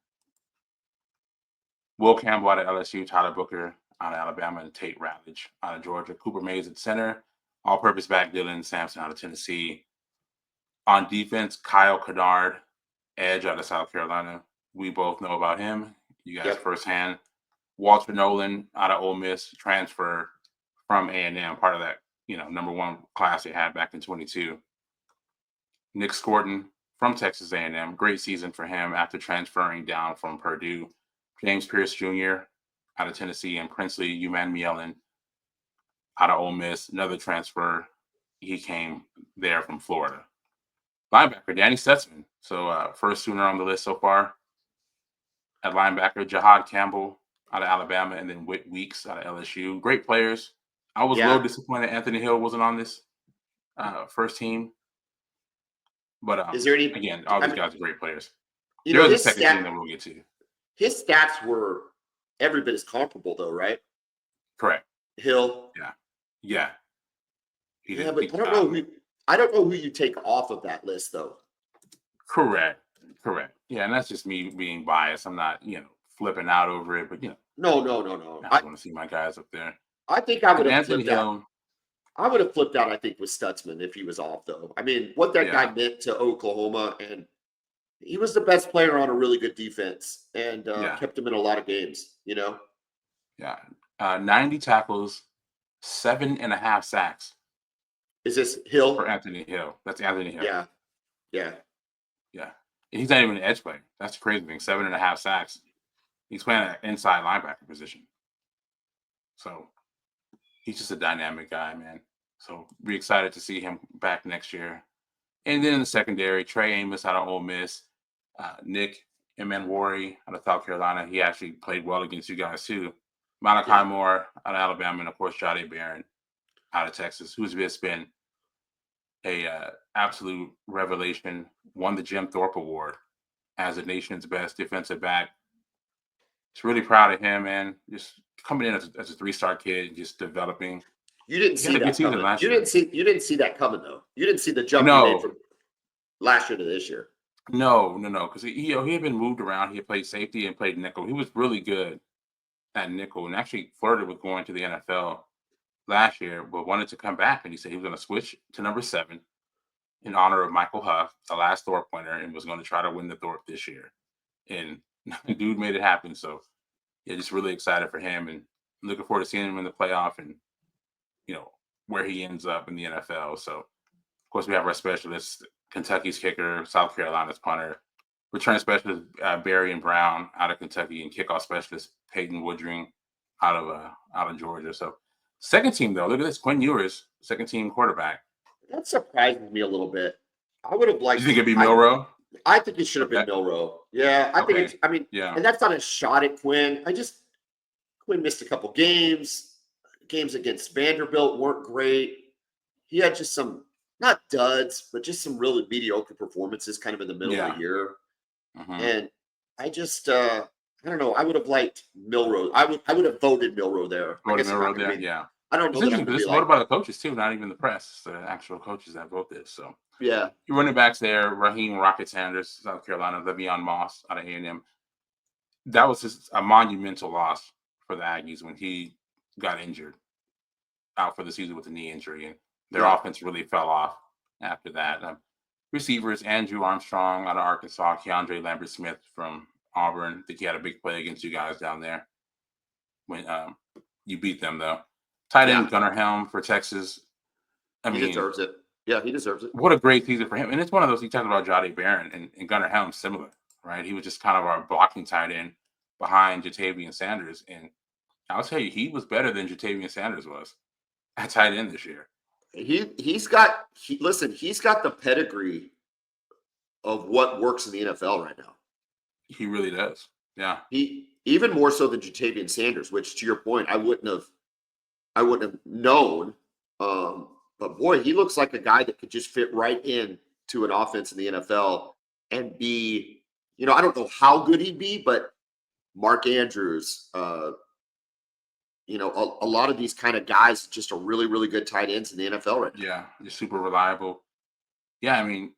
Speaker 2: Will Campbell out of LSU, Tyler Booker out of Alabama, and Tate Ratledge out of Georgia. Cooper Mays at center. All-purpose back Dylan Sampson out of Tennessee. On defense, Kyle Kennard, edge out of South Carolina. We both know about him. You guys firsthand. Walter Nolan out of Ole Miss, transfer from A&M, part of that, number 1 class they had back in 22. Nick Scorton from Texas A&M, great season for him after transferring down from Purdue. James Pierce Jr. out of Tennessee, and Princely Umanmielen out of Ole Miss, another transfer. He came there from Florida. Linebacker, Danny Stutzman. So first Sooner on the list so far. At linebacker, Jahad Campbell out of Alabama, and then Whit Weeks out of LSU. Great players. I was a little disappointed Anthony Hill wasn't on this first team. But
Speaker 1: is there any,
Speaker 2: again, all these guys are great players.
Speaker 1: There's
Speaker 2: a second team that we'll get to.
Speaker 1: His stats were every bit as comparable, though, right?
Speaker 2: Correct.
Speaker 1: Hill.
Speaker 2: Yeah.
Speaker 1: But I don't know who you take off of that list, though.
Speaker 2: Correct. Yeah, and that's just me being biased. I'm not, flipping out over it, but
Speaker 1: No.
Speaker 2: I want to see my guys up there.
Speaker 1: I think I would have
Speaker 2: Anthony
Speaker 1: flipped
Speaker 2: Hill.
Speaker 1: out. I would have flipped out, I think, with Stutzman if he was off, though. I mean, what that guy meant to Oklahoma, and he was the best player on a really good defense and kept him in a lot of games,
Speaker 2: Yeah. 90 tackles, 7.5 sacks.
Speaker 1: Is this Hill?
Speaker 2: For Anthony Hill. That's Anthony Hill.
Speaker 1: Yeah.
Speaker 2: And he's not even an edge player. That's the crazy thing. 7.5 sacks. He's playing an inside linebacker position. So he's just a dynamic guy, man. So be excited to see him back next year. And then in the secondary, Trey Amos out of Ole Miss, Nick Emanwari out of South Carolina. He actually played well against you guys too. Malachi Moore out of Alabama, and of course Jade Barron out of Texas, who's just been a absolute revelation. Won the Jim Thorpe Award as the nation's best defensive back. Just really proud of him, man. Just coming in as a 3-star kid, just developing.
Speaker 1: You didn't see that coming. You didn't see that coming, though. You didn't see the jump he made from last year to this year.
Speaker 2: No, because he had been moved around. He had played safety and played nickel. He was really good at nickel, and actually flirted with going to the NFL last year, but wanted to come back, and he said he was going to switch to number 7 in honor of Michael Huff, the last Thorpe winner, and was going to try to win the Thorpe this year. And the dude made it happen. So, yeah, just really excited for him, and looking forward to seeing him in the playoff and where he ends up in the NFL. So, of course, we have our specialists, Kentucky's kicker, South Carolina's punter, return specialist Barry and Brown out of Kentucky, and kickoff specialist Peyton Woodring out of Georgia. So, second team though, look at this, Quinn Ewers, second team quarterback.
Speaker 1: That surprises me a little bit. I would have liked.
Speaker 2: You think it'd be Milroe?
Speaker 1: I think it should have been Milroe. Yeah, I think it's. I mean,
Speaker 2: yeah,
Speaker 1: and that's not a shot at Quinn. Quinn missed a couple games. Games against Vanderbilt weren't great. He had just some not duds, but just some really mediocre performances, kind of in the middle of the year. And I don't know. I would have liked Milroe. I would have voted Milroe there.
Speaker 2: Milroe there, yeah.
Speaker 1: I don't know.
Speaker 2: This is voted by the coaches too, not even the press. It's the actual coaches that vote this. So
Speaker 1: yeah,
Speaker 2: your running backs there: Raheem Rocket Sanders, South Carolina; Le'Veon Moss out of A&M. That was just a monumental loss for the Aggies when he got injured, out for the season with a knee injury, and their offense really fell off after that. Receivers: Andrew Armstrong out of Arkansas, Keandre Lambert-Smith from Auburn. I think he had a big play against you guys down there when you beat them, though. Tight end Gunnar Helm for Texas.
Speaker 1: He deserves it. Yeah, he deserves it.
Speaker 2: What a great season for him. And it's one of those, you talked about Jahdae Barron and Gunnar Helm, similar, right? He was just kind of our blocking tight end behind Jatavian Sanders. And I'll tell you, he was better than Jatavian Sanders was at tight end this year.
Speaker 1: He's got the pedigree of what works in the NFL right now.
Speaker 2: He really does. Yeah.
Speaker 1: He even more so than Jatavian Sanders, which, to your point, I wouldn't have known. But boy, he looks like a guy that could just fit right in to an offense in the NFL and be, I don't know how good he'd be, but Mark Andrews, a lot of these kind of guys just are really, really good tight ends in the NFL right now.
Speaker 2: Yeah, just super reliable. Yeah, I mean,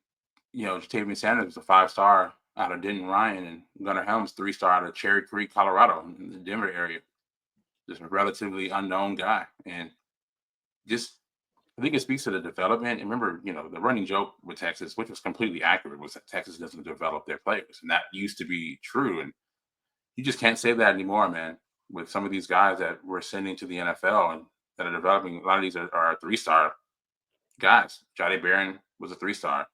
Speaker 2: Jatavian Sanders is a 5-star out of Denton Ryan, and Gunnar Helm's 3-star out of Cherry Creek, Colorado, in the Denver area. Just a relatively unknown guy. And just, I think it speaks to the development. And remember, the running joke with Texas, which was completely accurate, was that Texas doesn't develop their players. And that used to be true. And you just can't say that anymore, man, with some of these guys that we're sending to the NFL and that are developing. A lot of these are 3-star guys. Jahdae Barron was a 3-star.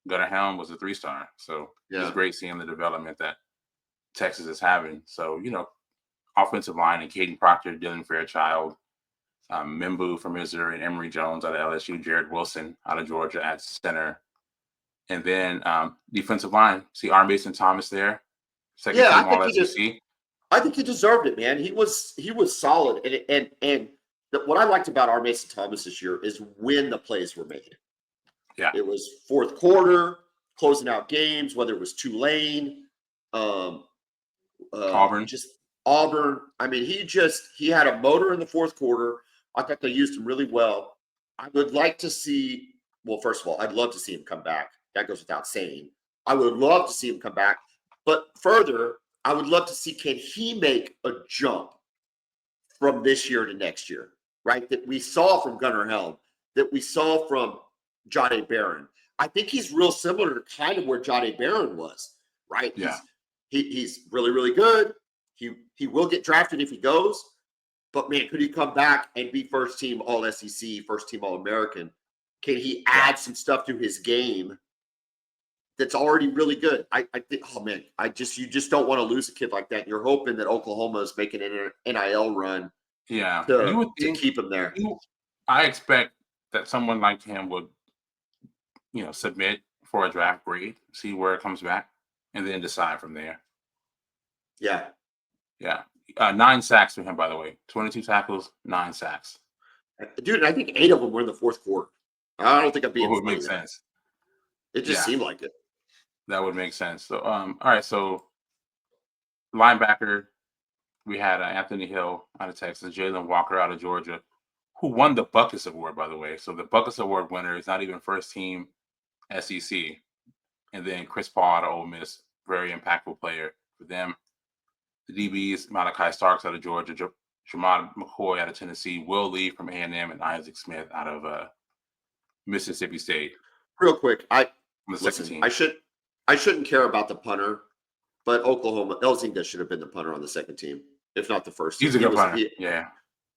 Speaker 2: Gunnar Helm was a 3-star. So it's great seeing the development that Texas is having. So, offensive line and Caden Proctor, Dylan Fairchild, Mimbu from Missouri, and Emory Jones out of LSU, Jared Wilson out of Georgia at center. And then defensive line, see R. Mason Thomas there. Second team All-SEC.
Speaker 1: I think he deserved it, man. He was solid. And what I liked about R. Mason Thomas this year is when the plays were made.
Speaker 2: Yeah.
Speaker 1: It was fourth quarter, closing out games, whether it was Tulane,
Speaker 2: Auburn.
Speaker 1: Auburn. I mean, he had a motor in the fourth quarter. I thought they used him really well. I would like to see, first of all, I'd love to see him come back. That goes without saying. I would love to see him come back. But further, I would love to see, can he make a jump from this year to next year, right? That we saw from Gunnar Helm, that we saw from Jahdae Barron. I think he's real similar to kind of where Jahdae Barron was, right?
Speaker 2: Yeah.
Speaker 1: He's really, really good. He will get drafted if he goes. But, man, could he come back and be first team All-SEC, first team All-American? Can he add some stuff to his game that's already really good? I think, you just don't want to lose a kid like that. You're hoping that Oklahoma is making an NIL run to keep him there.
Speaker 2: I expect that someone like him would, submit for a draft grade, see where it comes back, and then decide from there.
Speaker 1: Yeah.
Speaker 2: Yeah. 9 sacks for him, by the way. 22 tackles, 9 sacks.
Speaker 1: Dude, and I think 8 of them were in the fourth quarter. I don't think I'm being
Speaker 2: funny. Would make sense.
Speaker 1: It just seemed like it.
Speaker 2: That would make sense. So, all right. So, linebacker, we had Anthony Hill out of Texas, Jalen Walker out of Georgia, who won the Buckus Award, by the way. So, the Buckus Award winner is not even first team SEC. And then Chris Paul out of Ole Miss, very impactful player for them. The DBs, Malachi Starks out of Georgia, Jamad McCoy out of Tennessee, Will Lee from A&M, and Isaac Smith out of Mississippi State.
Speaker 1: Real quick,
Speaker 2: on the second team.
Speaker 1: I shouldn't care about the punter, but Oklahoma, Elzinga should have been the punter on the second team, if not the first team.
Speaker 2: He's a good punter.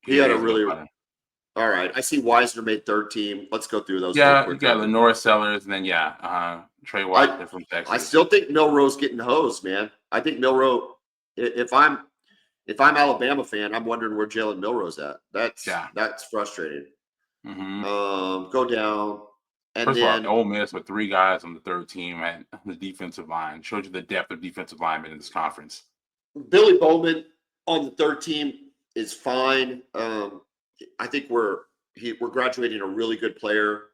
Speaker 1: He had a really All right. I see Wisner made third team. Let's go through those real
Speaker 2: Yeah, you
Speaker 1: quick.
Speaker 2: got Lenore Sellers, and then Trey Washington from
Speaker 1: I
Speaker 2: Texas.
Speaker 1: still think Milroe's getting hosed, man. I think Milroe. If I'm Alabama fan, I'm wondering where Jalen Milroe's at. That's frustrating.
Speaker 2: Mm-hmm.
Speaker 1: Go down, and
Speaker 2: First of
Speaker 1: then
Speaker 2: all, Ole Miss with 3 guys on the third team and the defensive line showed you the depth of defensive linemen in this conference.
Speaker 1: Billy Bowman on the third team is fine. I think we're graduating a really good player.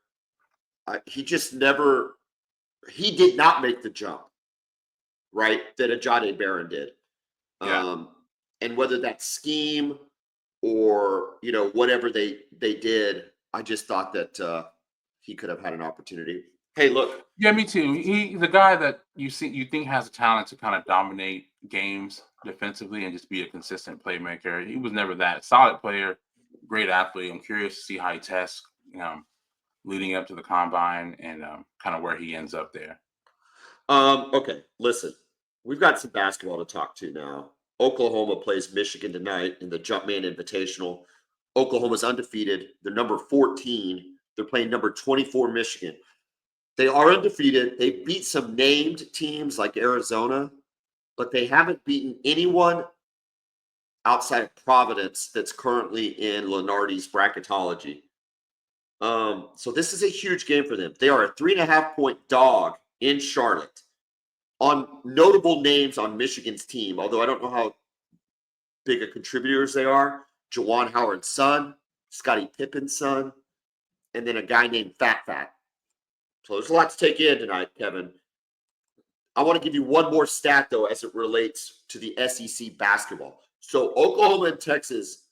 Speaker 1: He did not make the jump, right? That Ajay Barron did.
Speaker 2: Yeah.
Speaker 1: And whether that's scheme or whatever they did, I just thought that he could have had an opportunity. Hey, look.
Speaker 2: Yeah, me too. He's a guy that you think has a talent to kind of dominate games defensively and just be a consistent playmaker. He was never that solid player, great athlete. I'm curious to see how he tests, leading up to the combine and kind of where he ends up there.
Speaker 1: Okay, listen, we've got some basketball to talk to now. Oklahoma plays Michigan tonight in the Jumpman Invitational. Oklahoma's undefeated. They're number 14. They're playing number 24 Michigan. They are undefeated. They beat some named teams like Arizona, but they haven't beaten anyone outside of Providence that's currently in Lenardi's bracketology. So this is a huge game for them. They are a 3.5-point dog in Charlotte on notable names on Michigan's team, although I don't know how big of contributors they are. Juwan Howard's son, Scottie Pippen's son, and then a guy named Fat Fat. So there's a lot to take in tonight, Kevin. I want to give you one more stat, though, as it relates to the SEC basketball. So Oklahoma and Texas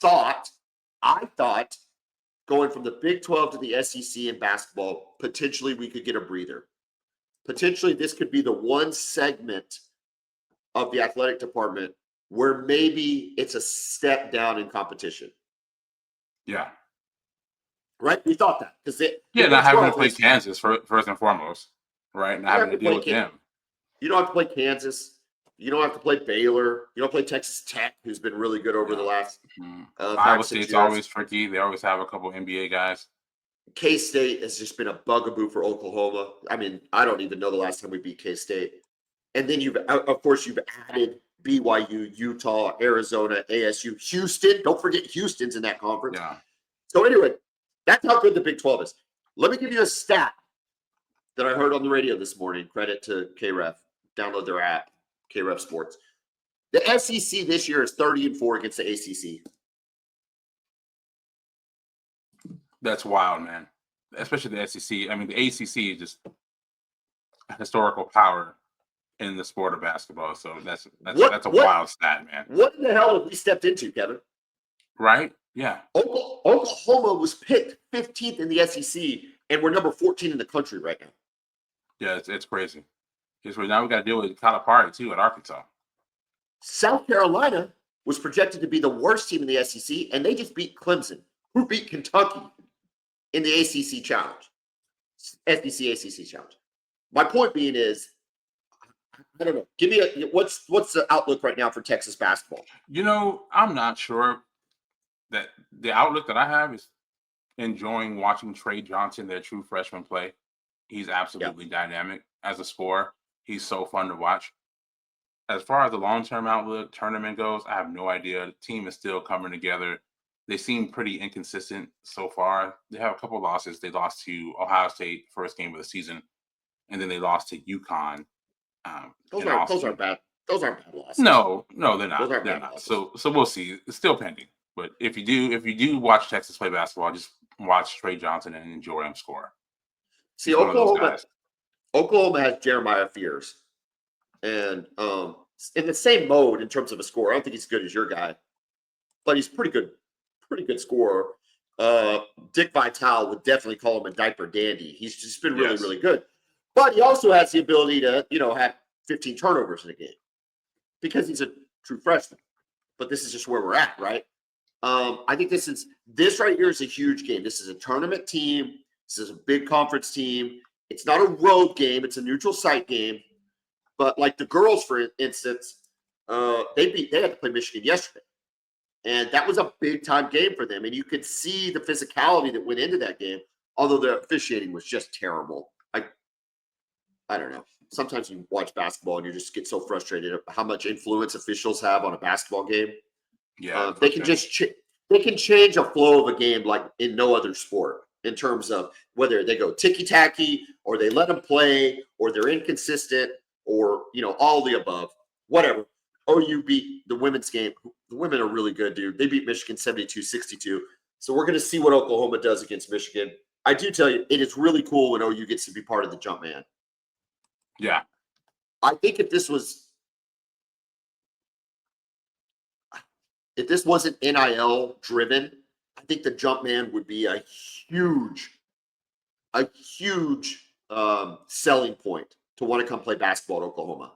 Speaker 1: I thought, going from the Big 12 to the SEC in basketball, potentially we could get a breather. Potentially this could be the one segment of the athletic department where maybe it's a step down in competition.
Speaker 2: Yeah.
Speaker 1: Right? We thought that.
Speaker 2: Not having to play Kansas first and foremost, right? Not having to deal with them.
Speaker 1: You don't have to play Kansas. You don't have to play Baylor. You don't play Texas Tech, who's been really good over the last
Speaker 2: 5 or 6 years. Always tricky. They always have a couple NBA guys.
Speaker 1: K-State has just been a bugaboo for Oklahoma. I mean, I don't even know the last time we beat K-State. And then you've added BYU, Utah, Arizona, ASU, Houston. Don't forget Houston's in that conference.
Speaker 2: Yeah.
Speaker 1: So anyway, that's how good the Big 12 is. Let me give you a stat that I heard on the radio this morning. Credit to KREF. Download their app, KREF Sports. The SEC this year is 30-4 against the ACC.
Speaker 2: That's wild, man. Especially the SEC. I mean, the ACC is just a historical power in the sport of basketball. So that's a wild stat, man.
Speaker 1: What in the hell have we stepped into, Kevin?
Speaker 2: Right? Yeah.
Speaker 1: Oklahoma was picked 15th in the SEC, and we're number 14 in the country right now.
Speaker 2: Yeah, it's crazy. Now we got to deal with Calipari, too, at Arkansas.
Speaker 1: South Carolina was projected to be the worst team in the SEC, and they just beat Clemson, who beat Kentucky in the ACC Challenge, SEC ACC Challenge. My point being is, I don't know. Give me what's the outlook right now for Texas basketball?
Speaker 2: I'm not sure. That the outlook that I have is enjoying watching Trey Johnson, their true freshman, play. He's absolutely dynamic as a scorer. He's so fun to watch. As far as the long-term outlook, tournament goes, I have no idea. The team is still coming together. They seem pretty inconsistent so far. They have a couple losses. They lost to Ohio State first game of the season, and then they lost to UConn.
Speaker 1: Those aren't bad. Those aren't bad losses.
Speaker 2: No, they're not.
Speaker 1: Those aren't
Speaker 2: they're
Speaker 1: bad
Speaker 2: not.
Speaker 1: losses.
Speaker 2: So we'll see. It's still pending. But if you do watch Texas play basketball, just watch Trey Johnson and enjoy him score.
Speaker 1: See, Oklahoma has Jeremiah Fears, and in the same mode in terms of a score. I don't think he's as good as your guy, but he's pretty good scorer. Dick Vitale would definitely call him a diaper dandy. He's just been really, really good. But he also has the ability to, have 15 turnovers in a game because he's a true freshman. But this is just where we're at, right? I think this right here is a huge game. This is a tournament team. This is a big conference team. It's not a road game. It's a neutral site game. But like the girls, for instance, they had to play Michigan yesterday. And that was a big-time game for them. And you could see the physicality that went into that game, although the officiating was just terrible. I don't know. Sometimes you watch basketball and you just get so frustrated at how much influence officials have on a basketball game.
Speaker 2: Yeah,
Speaker 1: They can just they can change a flow of a game like in no other sport in terms of whether they go ticky-tacky or they let them play or they're inconsistent or, all the above, whatever. OU beat the women's game. The women are really good, dude. They beat Michigan 72-62. So we're going to see what Oklahoma does against Michigan. I do tell you, it is really cool when OU gets to be part of the jump man.
Speaker 2: Yeah.
Speaker 1: I think if this wasn't NIL driven, I think the jump man would be a huge selling point to want to come play basketball at Oklahoma.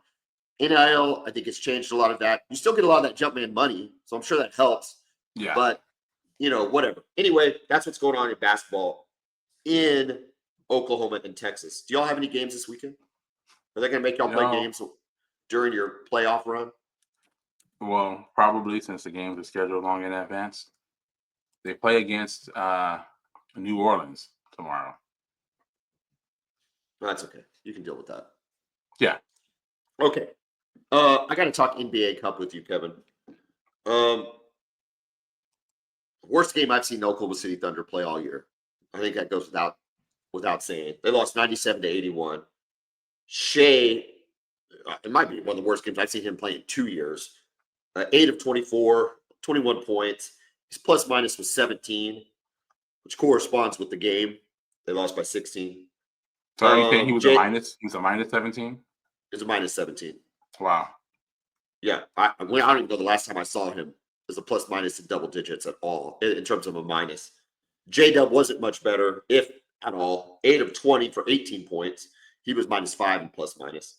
Speaker 1: NIL, I think it's changed a lot of that. You still get a lot of that jump man money, so I'm sure that helps.
Speaker 2: Yeah.
Speaker 1: But, whatever. Anyway, that's what's going on in basketball in Oklahoma and Texas. Do y'all have any games this weekend? Are they going to make y'all play games during your playoff run?
Speaker 2: Well, probably, since the games are scheduled long in advance. They play against New Orleans tomorrow.
Speaker 1: That's okay. You can deal with that.
Speaker 2: Yeah.
Speaker 1: Okay. I got to talk NBA Cup with you, Kevin. Worst game I've seen Oklahoma City Thunder play all year. I think that goes without saying. They lost 97-81. Shea, it might be one of the worst games I've seen him play in 2 years. 8 of 24, 21 points. His plus minus was 17, which corresponds with the game. They lost by 16.
Speaker 2: So are you saying he was a minus? He was a minus 17?
Speaker 1: It's a minus 17.
Speaker 2: Wow.
Speaker 1: Yeah, I don't even know the last time I saw him as a plus minus in double digits at all in terms of a minus. J-Dub wasn't much better, if at all. 8 of 20 for 18 points. He was minus 5 and plus minus.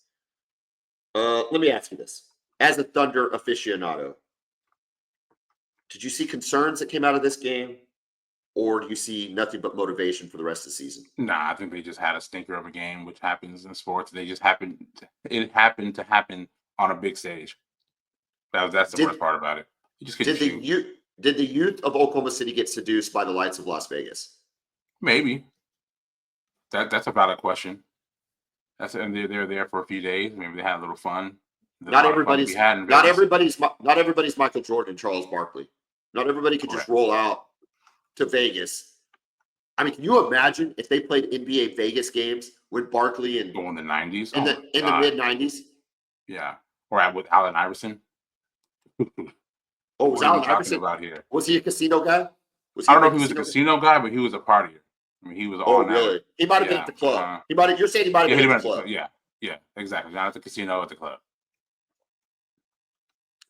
Speaker 1: Let me ask you this. As a Thunder aficionado, did you see concerns that came out of this game? Or do you see nothing but motivation for the rest of the season?
Speaker 2: Nah, I think they just had a stinker of a game, which happens in sports. It happened to happen on a big stage. That's the worst part about it. You just get
Speaker 1: Did the youth of Oklahoma City get seduced by the lights of Las Vegas?
Speaker 2: Maybe. That's a valid question. And they're there for a few days. Maybe they had a little fun.
Speaker 1: Not everybody's Michael Jordan and Charles Barkley. Not everybody could just roll out to Vegas. I mean, can you imagine if they played NBA Vegas games with Barkley and
Speaker 2: in the 90s?
Speaker 1: In the mid 90s?
Speaker 2: Yeah. Or with Allen Iverson.
Speaker 1: Was Allen Iverson
Speaker 2: about here?
Speaker 1: Was he a casino guy?
Speaker 2: I don't know if he was a casino guy, but he was a partier. I mean, he was all
Speaker 1: really? He might have been at the club. You're saying he might have been at the club.
Speaker 2: Yeah, exactly. Not at the casino, at the club.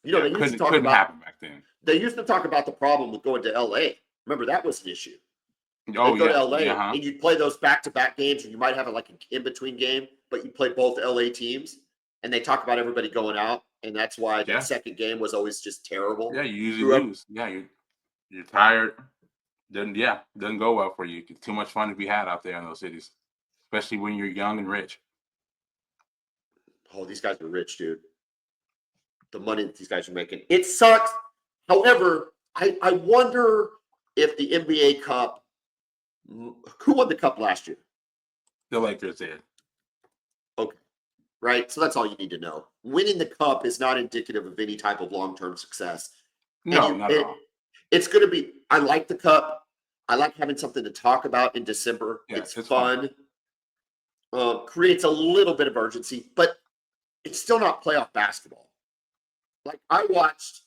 Speaker 1: They used to talk
Speaker 2: couldn't happen back then.
Speaker 1: They used to talk about the problem with going to LA. Remember, that was an issue.
Speaker 2: Oh,
Speaker 1: go to LA and you'd play those back-to-back games, and you might have an in-between game, but you play both LA teams, and they talk about everybody going out, and that's why that second game was always just terrible.
Speaker 2: Yeah, you usually lose. Yeah, you're tired. Doesn't go well for you. Too much fun to be had out there in those cities, especially when you're young and rich.
Speaker 1: Oh, these guys are rich, dude. The money that these guys are making. It sucks. However, I wonder if the NBA Cup, who won the Cup last year?
Speaker 2: The Lakers did.
Speaker 1: Okay. Right? So that's all you need to know. Winning the Cup is not indicative of any type of long-term success.
Speaker 2: No, not at all.
Speaker 1: It's going to be, I like the Cup. I like having something to talk about in December. Yeah, it's fun. Creates a little bit of urgency, but it's still not playoff basketball. Like, I watched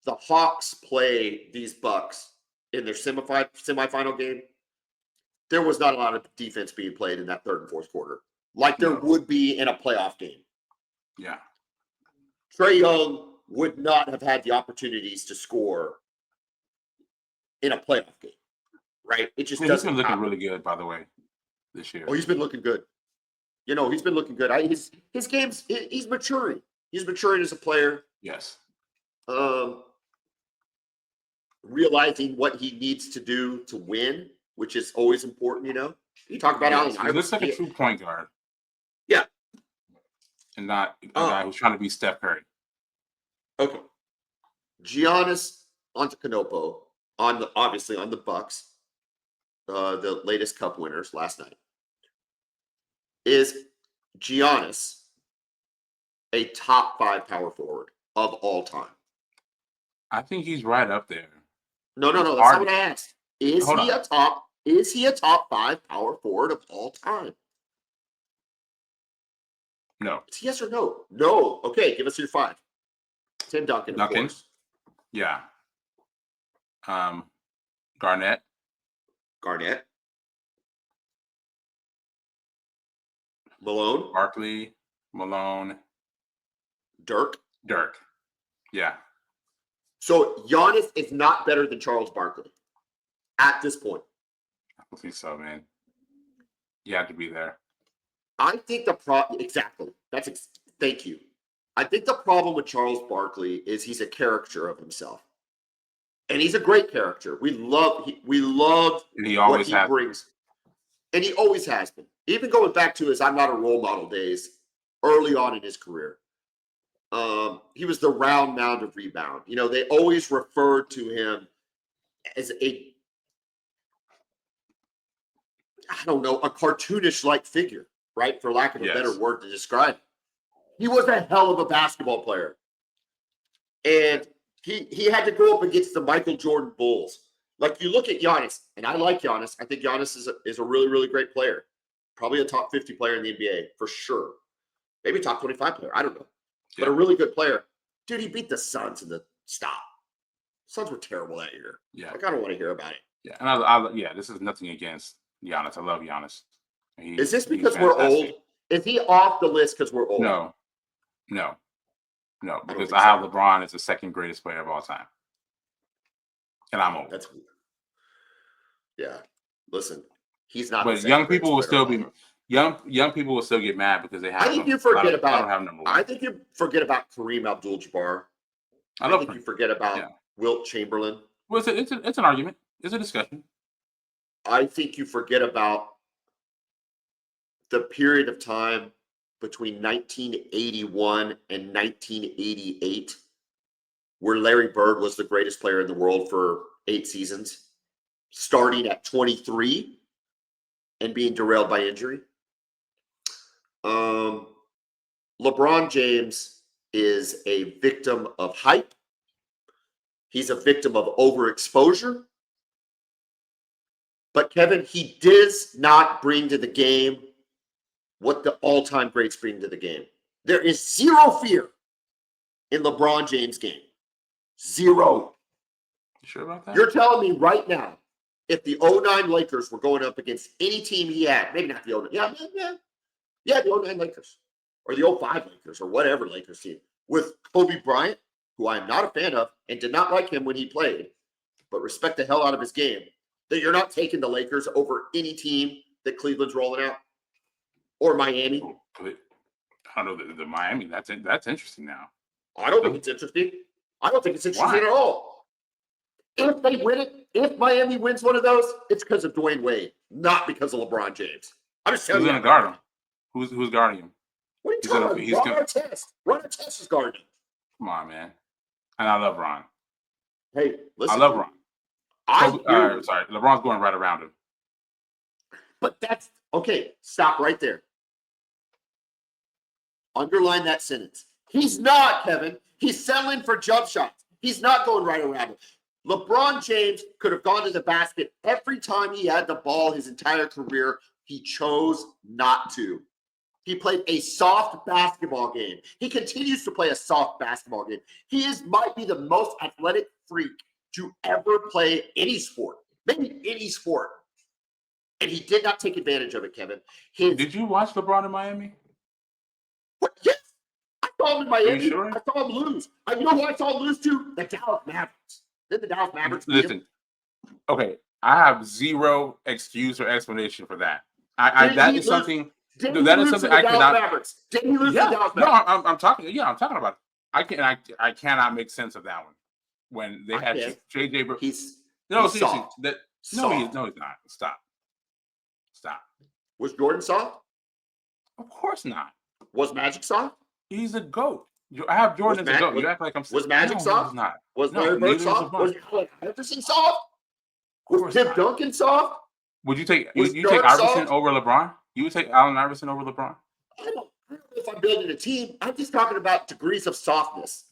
Speaker 1: the Hawks play these Bucks in their semifinal game. There was not a lot of defense being played in that third and fourth quarter, like there would be in a playoff game.
Speaker 2: Yeah.
Speaker 1: Trae Young would not have had the opportunities to score in a playoff game, right? It just doesn't.
Speaker 2: He's been looking really good, by the way, this year.
Speaker 1: Oh, he's been looking good. He's been looking good. His games, he's maturing. He's maturing as a player.
Speaker 2: Yes.
Speaker 1: Realizing what he needs to do to win, which is always important, You talk about Allen Iverson.
Speaker 2: He looks like a true point guard.
Speaker 1: Yeah.
Speaker 2: And not a guy who's trying to be Steph Curry.
Speaker 1: Okay. Giannis Antetokounmpo obviously on the Bucks, the latest Cup winners last night. Is Giannis a top 5 power forward of all time?
Speaker 2: I think he's right up there.
Speaker 1: No. That's not what I asked. Is he a top 5 power forward of all time?
Speaker 2: No.
Speaker 1: It's yes or no? No. Okay, give us your 5. Tim Duncan, of course.
Speaker 2: Yeah. Garnett.
Speaker 1: Malone.
Speaker 2: Barkley. Malone.
Speaker 1: Dirk.
Speaker 2: Yeah.
Speaker 1: So Giannis is not better than Charles Barkley at this point.
Speaker 2: I don't think so, man. You have to be there.
Speaker 1: I think the problem exactly. Thank you. I think the problem with Charles Barkley is he's a caricature of himself, and he's a great character. We loved what he brings, and he always has been. Even going back to his "I'm not a role model" days early on in his career. He was the round mound of rebound. You know, they always referred to him as a cartoonish-like figure, right? For lack of a better word to describe it. He was a hell of a basketball player. And he had to go up against the Michael Jordan Bulls. Like, you look at Giannis, and I like Giannis. I think Giannis is a really, really great player. Probably a top 50 player in the NBA, for sure. Maybe top 25 player. I don't know. But a really good player. Dude, he beat the Suns in the stop. Suns were terrible that year.
Speaker 2: Yeah.
Speaker 1: Like, I don't want to hear about it.
Speaker 2: Yeah. And this is nothing against Giannis. I love Giannis.
Speaker 1: Is this because we're old? Is he off the list because we're old?
Speaker 2: No. Because I have LeBron as the second greatest player of all time. And I'm old.
Speaker 1: That's weird. Yeah. Listen, he's not.
Speaker 2: But young people will still be young people will still get mad because they have.
Speaker 1: I think you forget about Kareem Abdul-Jabbar. I think you forget about Wilt Chamberlain.
Speaker 2: Well, it's an argument. It's a discussion.
Speaker 1: I think you forget about the period of time between 1981 and 1988, where Larry Bird was the greatest player in the world for 8 seasons, starting at 23 and being derailed by injury. LeBron James is a victim of hype. He's a victim of overexposure. But Kevin, he does not bring to the game what the all-time greats bring to the game. There is zero fear in LeBron James' game. Zero.
Speaker 2: You sure about that?
Speaker 1: You're telling me right now, if the 09 Lakers were going up against any team he had, maybe not the 09, the 09 Lakers, or the 05 Lakers, or whatever Lakers team, with Kobe Bryant, who I am not a fan of, and did not like him when he played, but respect the hell out of his game, that you're not taking the Lakers over any team that Cleveland's rolling out? Or Miami?
Speaker 2: I don't know the Miami. That's interesting now.
Speaker 1: I don't think it's interesting. I don't think it's interesting at all. If they win it, if Miami wins one of those, it's because of Dwayne Wade, not because of LeBron James. I'm just telling you.
Speaker 2: Who's going to guard him? Who's guarding him?
Speaker 1: What are you talking about? Ron Artest. Ron Artest is guarding him.
Speaker 2: Come on, man. And I love Ron.
Speaker 1: Hey, listen.
Speaker 2: I love Ron. Sorry, LeBron's going right around him.
Speaker 1: But that's okay. Stop right there. Underline that sentence. He's not, Kevin. He's settling for jump shots. He's not going right around him. LeBron James could have gone to the basket every time he had the ball his entire career. He chose not to. He played a soft basketball game. He continues to play a soft basketball game. He might be the most athletic freak to ever play any sport, maybe any sport. And he did not take advantage of it, Kevin.
Speaker 2: Did you watch LeBron in Miami?
Speaker 1: What? Yes. I saw him in Miami.
Speaker 2: Sure?
Speaker 1: I saw him lose. You know who I saw him lose to? The Dallas Mavericks. Then the Dallas Mavericks.
Speaker 2: Listen, okay, I have zero excuse or explanation for that. That is something I cannot.
Speaker 1: Did he lose to the Dallas Mavericks?
Speaker 2: No, I'm talking. Yeah, I'm talking about it. I cannot make sense of that one. When they had JJ.
Speaker 1: He's
Speaker 2: seriously.
Speaker 1: soft.
Speaker 2: No, he's not. Stop.
Speaker 1: Was Jordan soft?
Speaker 2: Of course not.
Speaker 1: Was Magic soft?
Speaker 2: He's a GOAT. I have Jordan as a GOAT.
Speaker 1: Was,
Speaker 2: You act like I'm.
Speaker 1: was Magic
Speaker 2: No, he
Speaker 1: soft?
Speaker 2: was not.
Speaker 1: Was
Speaker 2: No,
Speaker 1: Larry Bird
Speaker 2: neither was
Speaker 1: soft? Was
Speaker 2: LeBron.
Speaker 1: Allen Iverson soft?
Speaker 2: Of
Speaker 1: Was
Speaker 2: course
Speaker 1: Tim
Speaker 2: not.
Speaker 1: Duncan soft?
Speaker 2: Would you take
Speaker 1: Was
Speaker 2: you take
Speaker 1: Dirk
Speaker 2: Iverson
Speaker 1: soft?
Speaker 2: over LeBron? You would take Allen Iverson over LeBron?
Speaker 1: I don't know if I'm building a team. I'm just talking about degrees of softness.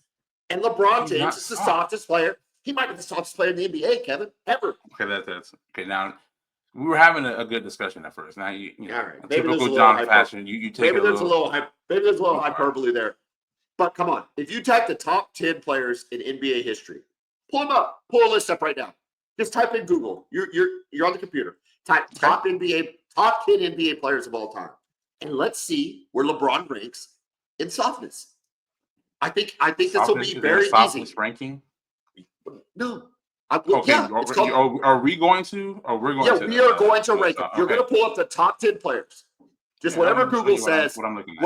Speaker 1: And LeBron
Speaker 2: He's
Speaker 1: James
Speaker 2: not
Speaker 1: is the
Speaker 2: soft.
Speaker 1: softest player. He might be the softest player in the NBA, Kevin, ever.
Speaker 2: Okay, that's okay. Now we were having a good discussion at first. Now you know,
Speaker 1: All right.
Speaker 2: in
Speaker 1: Maybe there's a
Speaker 2: typical
Speaker 1: little
Speaker 2: John
Speaker 1: hyper-
Speaker 2: fashion, you take
Speaker 1: Maybe
Speaker 2: a
Speaker 1: there's
Speaker 2: little.
Speaker 1: maybe there's a little
Speaker 2: Okay.
Speaker 1: hyperbole there. But come on, if you type the top 10 players in NBA history, pull them up. Pull a list up right now. Just type in Google. You're on the computer. Type top 10 NBA players of all time, and let's see where LeBron ranks in softness. I think this will be very easy.
Speaker 2: Ranking.
Speaker 1: No.
Speaker 2: Okay.
Speaker 1: Yeah, it's called,
Speaker 2: Are we going to? Or we're going to?
Speaker 1: we are going to rank them. You're going to pull up the top 10 players. Just whatever Google says.
Speaker 2: What I'm looking at.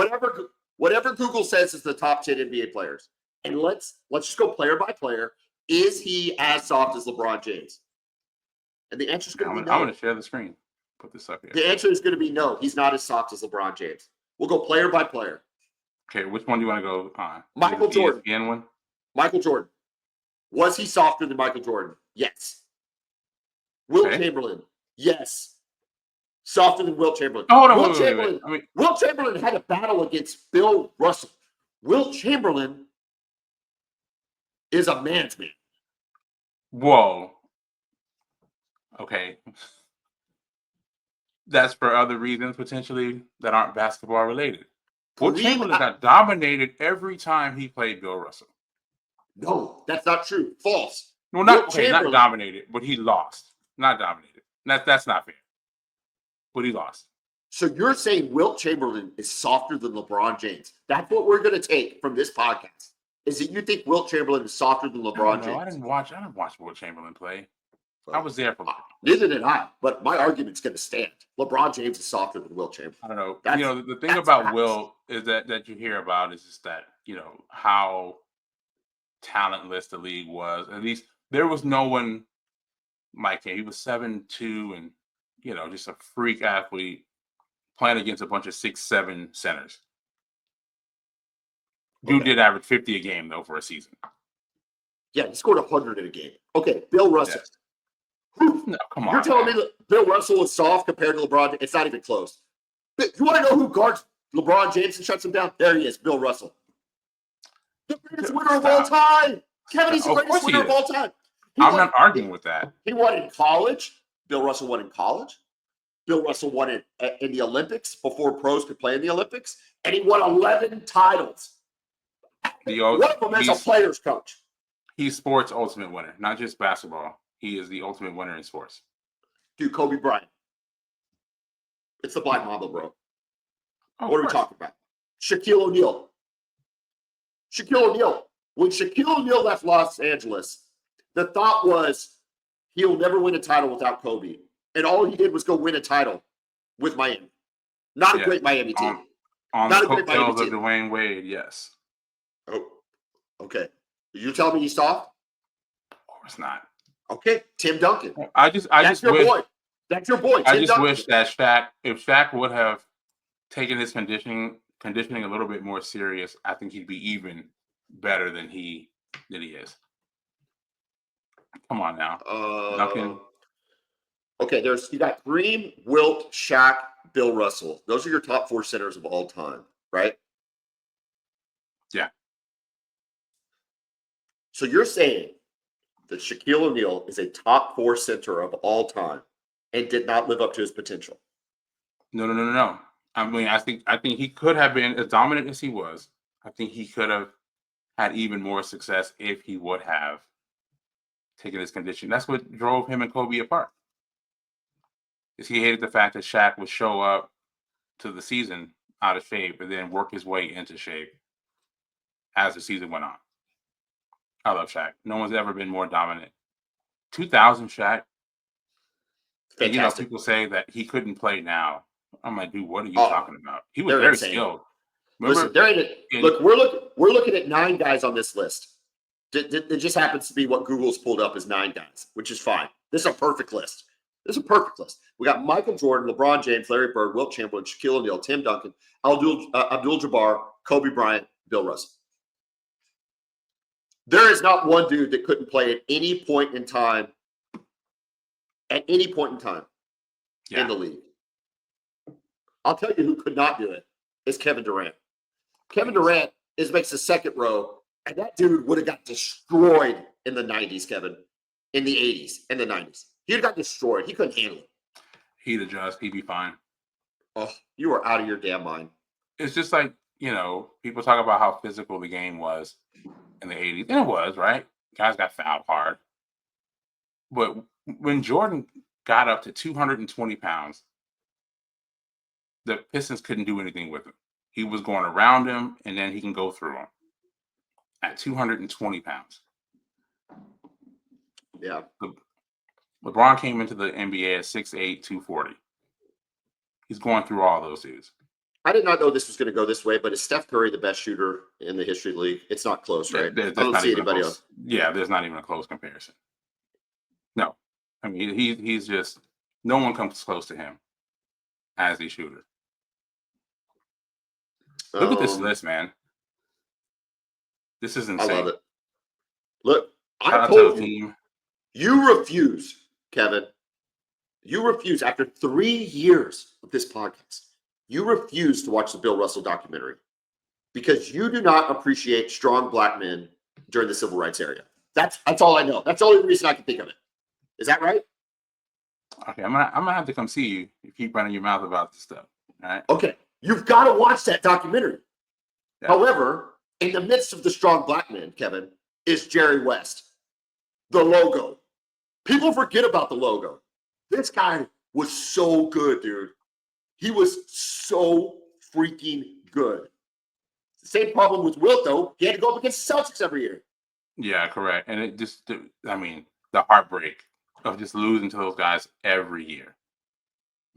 Speaker 1: Whatever Google says is the top 10 NBA players. And let's just go player by player. Is he as soft as LeBron James? And the answer is going to be no.
Speaker 2: I'm going to share the screen. Put this up here.
Speaker 1: The answer is going to be no. He's not as soft as LeBron James. We'll go player by player.
Speaker 2: Okay, which one do you want to go on?
Speaker 1: Michael Jordan.
Speaker 2: ESPN one?
Speaker 1: Michael Jordan. Was he softer than Michael Jordan? Yes. Wilt Chamberlain. Yes. Softer than Wilt Chamberlain.
Speaker 2: Oh, hold on,
Speaker 1: Wilt Chamberlain.
Speaker 2: I mean,
Speaker 1: Wilt Chamberlain had a battle against Bill Russell. Wilt Chamberlain is a man's man.
Speaker 2: whoa. Okay. That's for other reasons potentially that aren't basketball related. Wilt Chamberlain got dominated every time he played Bill Russell.
Speaker 1: No, that's not true. False.
Speaker 2: No, not dominated, but he lost. Not dominated. That's not fair. But he lost.
Speaker 1: So you're saying Wilt Chamberlain is softer than LeBron James? That's what we're going to take from this podcast. Is that you think Wilt Chamberlain is softer than LeBron James?
Speaker 2: I didn't watch Wilt Chamberlain play. I was there for.
Speaker 1: Neither did I. But my argument's going to stand. LeBron James is softer than Wilt Chamberlain.
Speaker 2: I don't know. The thing about Wilt is that you hear about is just that how talentless the league was. At least there was no one like him. He was 7'2" and just a freak athlete playing against a bunch of 6'7" centers. Dude did average 50 a game though for a season.
Speaker 1: Yeah, he scored 100 in a game. Okay, Bill Russell.
Speaker 2: Yes. No, come on.
Speaker 1: You're telling me that Bill Russell is soft compared to LeBron? It's not even close. You want to know who guards LeBron James and shuts him down? There he is, Bill Russell. The greatest winner of all time. Kevin, he's the greatest winner of all time.
Speaker 2: I'm not arguing with that.
Speaker 1: He won in college. Bill Russell won in college. Bill Russell won in the Olympics before pros could play in the Olympics. And he won 11 titles. One of them as a player's coach.
Speaker 2: He's sports ultimate winner, not just basketball. He is the ultimate winner in sports.
Speaker 1: Dude, Kobe Bryant. It's the Black Mamba, bro.
Speaker 2: Oh,
Speaker 1: what are we talking about? Shaquille O'Neal. When Shaquille O'Neal left Los Angeles, the thought was he'll never win a title without Kobe. And all he did was go win a title with Miami. Not a great Miami team.
Speaker 2: On the coattails of Dwayne Wade, yes.
Speaker 1: Oh, okay. You telling me he's soft?
Speaker 2: Of course not.
Speaker 1: Okay, Tim Duncan.
Speaker 2: That's your
Speaker 1: boy. That's your boy.
Speaker 2: I just wish that if Shaq would have taken his conditioning a little bit more serious, I think he'd be even better than he is. Come on now, Duncan.
Speaker 1: Okay, you got Kareem, Wilt, Shaq, Bill Russell. Those are your top 4 centers of all time, right?
Speaker 2: Yeah.
Speaker 1: So you're saying that Shaquille O'Neal is a top 4 center of all time and did not live up to his potential?
Speaker 2: No. I mean, I think he could have been as dominant as he was. I think he could have had even more success if he would have taken his condition. That's what drove him and Kobe apart. Is he hated the fact that Shaq would show up to the season out of shape and then work his way into shape as the season went on. I love Shaq. No one's ever been more dominant. 2000 Shaq. And, people say that he couldn't play now. I'm like, dude, what are you talking about? He was very skilled.
Speaker 1: Remember, look, we're looking at 9 guys on this list. It just happens to be what Google's pulled up as 9 guys, which is fine. This is a perfect list. We got Michael Jordan, LeBron James, Larry Bird, Wilt Chamberlain, Shaquille O'Neal, Tim Duncan, Abdul-Jabbar, Kobe Bryant, Bill Russell. There is not one dude that couldn't play at any point in time. At any point in time in the league. I'll tell you who could not do it is Kevin Durant. Kevin Durant makes the second row, and that dude would have got destroyed in the 90s, Kevin. In the 80s and the 90s. He'd got destroyed. He couldn't handle it.
Speaker 2: He'd adjust. He'd be fine.
Speaker 1: Oh, you are out of your damn mind.
Speaker 2: It's just like, people talk about how physical the game was in the 80s. And it was, right? Guys got fouled hard. But when Jordan got up to 220 pounds, the Pistons couldn't do anything with him. He was going around him, and then he can go through him at 220 pounds.
Speaker 1: Yeah.
Speaker 2: LeBron came into the NBA at 6'8", 240. He's going through all those dudes.
Speaker 1: I did not know this was going to go this way, but is Steph Curry the best shooter in the history of the league? It's not close, right? I don't see anybody else.
Speaker 2: Yeah, there's not even a close comparison. No. I mean, he's just, no one comes close to him as a shooter. Look at this list, man. This is insane.
Speaker 1: I love it. Look, I told you, you refuse, Kevin. You refuse after 3 years of this podcast. You refuse to watch the Bill Russell documentary because you do not appreciate strong black men during the civil rights era. That's all I know. That's the only reason I can think of it. Is that right?
Speaker 2: Okay, I'm gonna have to come see you. You keep running your mouth about this stuff. All right.
Speaker 1: Okay, you've got to watch that documentary. Yeah. However, in the midst of the strong black men, Kevin, is Jerry West, the logo. People forget about the logo. This guy was so good, dude. He was so freaking good. Same problem with Wilt, though. He had to go up against the Celtics every year.
Speaker 2: Yeah, correct. And it just, the heartbreak of just losing to those guys every year.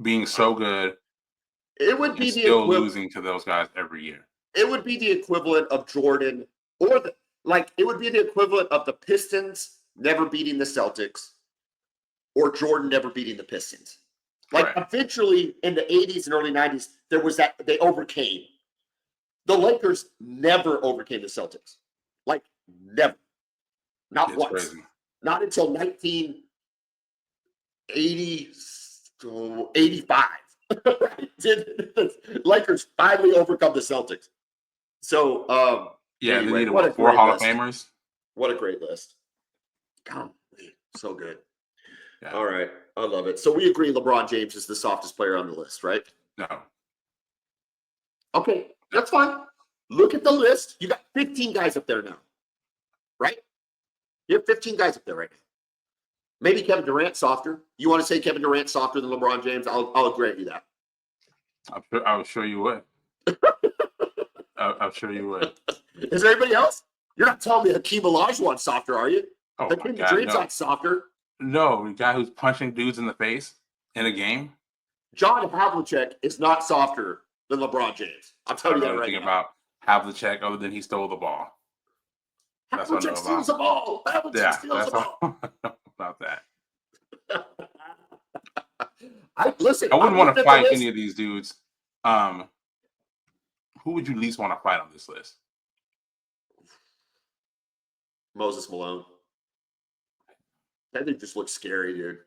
Speaker 2: Being so good.
Speaker 1: It would be
Speaker 2: still losing to those guys every year.
Speaker 1: It would be the equivalent of Jordan it would be the equivalent of the Pistons never beating the Celtics or Jordan never beating the Pistons. Eventually in the 80s and early 90s, there was that they overcame. The Lakers never overcame the Celtics. Never. Not once. Crazy. Not until 1985. Did the Lakers finally overcome the Celtics. So,
Speaker 2: anyway, they needed 4 Hall of Famers.
Speaker 1: What a great list. God, so good. Yeah. All right. I love it. So we agree LeBron James is the softest player on the list, right?
Speaker 2: No.
Speaker 1: Okay, that's fine. Look at the list. You got 15 guys up there now, right? You have 15 guys up there right now. Maybe Kevin Durant softer. You want to say Kevin Durant softer than LeBron James? I'll grant you that.
Speaker 2: I'm sure you would. I'm sure you would.
Speaker 1: Is there anybody else? You're not telling me Hakeem Olajuwon's softer, are you?
Speaker 2: Oh,
Speaker 1: Hakeem Dream's not softer.
Speaker 2: No, the guy who's punching dudes in the face in a game.
Speaker 1: John Havlicek is not softer than LeBron James. I'm telling you that right now.
Speaker 2: About Havlicek other than he stole the ball.
Speaker 1: Havlicek steals the ball. Havlicek steals the ball.
Speaker 2: About that.
Speaker 1: I
Speaker 2: wouldn't want to fight any of these dudes. Who would you least want to fight on this list?
Speaker 1: Moses Malone. That dude just looks scary, dude.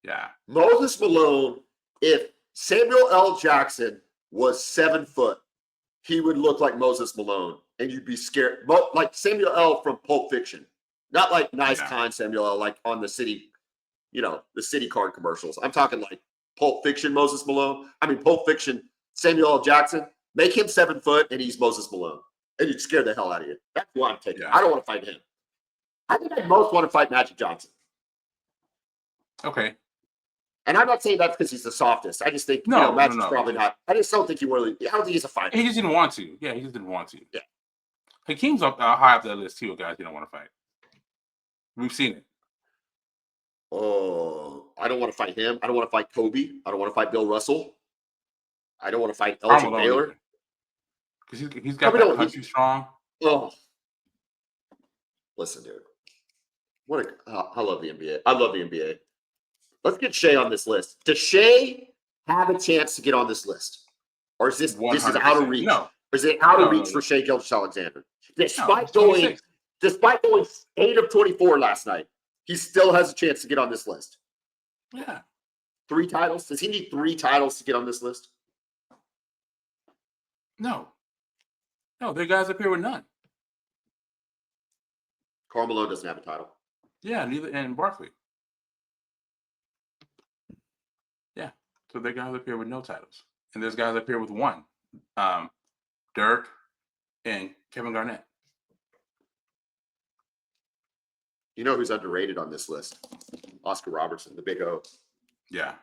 Speaker 2: Yeah.
Speaker 1: Moses Malone, if Samuel L. Jackson was 7 foot, he would look like Moses Malone, and you'd be scared. Like Samuel L. from Pulp Fiction. Not like kind Samuel L. like on the city, the city card commercials. I'm talking like Pulp Fiction Moses Malone. Pulp Fiction Samuel L. Jackson. Make him 7 foot, and he's Moses Malone. And you'd scare the hell out of you. That's who I'm taking. Yeah. I don't want to fight him. I think I most want to fight Magic Johnson.
Speaker 2: Okay.
Speaker 1: And I'm not saying that's because he's the softest. I just think Magic's probably not. I just don't think I don't think he's a fighter.
Speaker 2: He just didn't want to. Yeah, he just didn't want to.
Speaker 1: Yeah.
Speaker 2: Hakeem's up high up that list too, guys. You don't want to fight. We've seen it.
Speaker 1: Oh, I don't want to fight him. I don't want to fight Kobe. I don't want to fight Bill Russell. I don't want to fight Elgin Baylor.
Speaker 2: Because he's got that country strong.
Speaker 1: Oh. Listen, dude. I love the NBA. I love the NBA. Let's get Shea on this list. Does Shea have a chance to get on this list? Or is this is out of reach?
Speaker 2: No.
Speaker 1: Or is it out of reach for Shea Gilgeous-Alexander? Despite going Despite going 8 of 24 last night, he still has a chance to get on this list.
Speaker 2: Yeah.
Speaker 1: 3 titles? Does he need 3 titles to get on this list?
Speaker 2: No. No, there are guys up here with none.
Speaker 1: Carmelo doesn't have a title.
Speaker 2: Yeah, neither, and Barkley. Yeah. So there are guys up here with no titles. And there's guys up here with 1. Dirk and Kevin Garnett.
Speaker 1: You know who's underrated on this list? Oscar Robertson, the Big O.
Speaker 2: Yeah.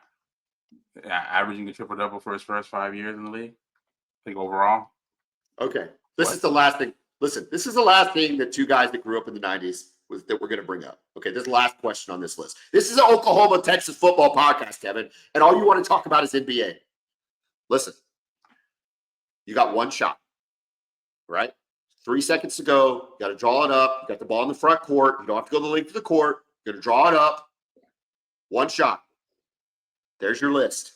Speaker 2: Averaging a triple-double for his first 5 years in the league. I think overall.
Speaker 1: Okay. This is the last thing. Listen, this is the last thing that 2 guys that grew up in the 90s that we're going to bring up. Okay, this is the last question on this list. This is an Oklahoma-Texas football podcast, Kevin, and all you want to talk about is NBA. Listen, you got 1 shot, right? 3 seconds to go. You got to draw it up. You got the ball in the front court. You don't have to go the length of the court. You're going to draw it up. 1 shot. There's your list.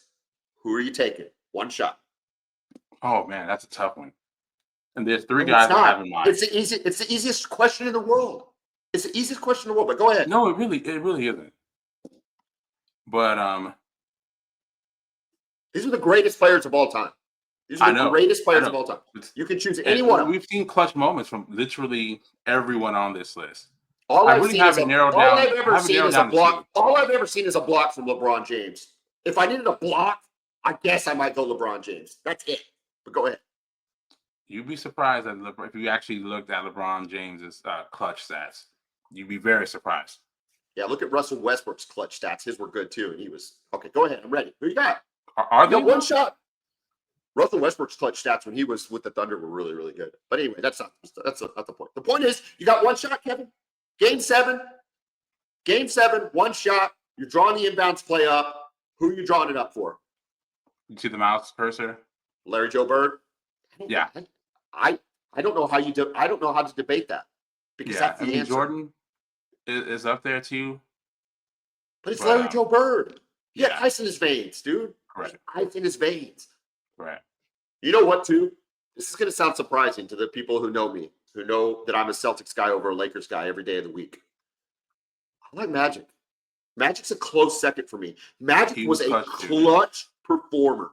Speaker 1: Who are you taking? 1 shot.
Speaker 2: Oh, man, that's a tough one. And there's 3 guys I have in mind.
Speaker 1: It's the easiest question in the world. It's the easiest question in the world, but go ahead.
Speaker 2: No, it really isn't. But
Speaker 1: these are the greatest players of all time. These are the greatest players of all time. You can choose any one of them.
Speaker 2: We've seen clutch moments from literally everyone on this list.
Speaker 1: All I've ever seen is a block. All I've ever seen is a block from LeBron James. If I needed a block, I guess I might go LeBron James. That's it. But go ahead.
Speaker 2: You'd be surprised if you actually looked at LeBron James's clutch stats. You'd be very surprised.
Speaker 1: Yeah, look at Russell Westbrook's clutch stats. His were good too, and he was okay. Go ahead, I'm ready. Who you got?
Speaker 2: Are they
Speaker 1: 1 shot? Russell Westbrook's clutch stats when he was with the Thunder were really, really good. But anyway, that's not the point. The point is, you got 1 shot, Kevin. Game 7, 1 shot. You're drawing the inbounds play up. Who are you drawing it up for?
Speaker 2: You see the mouse cursor?
Speaker 1: Larry Joe Bird.
Speaker 2: Yeah.
Speaker 1: I don't know how you do. I don't know how to debate that because that's the answer.
Speaker 2: Jordan is up there too.
Speaker 1: But it's Larry Joe Bird. He had ice in his veins, dude.
Speaker 2: Correct.
Speaker 1: Ice in his veins.
Speaker 2: Right.
Speaker 1: You know what, too? This is going to sound surprising to the people who know me, who know that I'm a Celtics guy over a Lakers guy every day of the week. I like Magic. Magic's a close second for me. Magic was a clutch performer.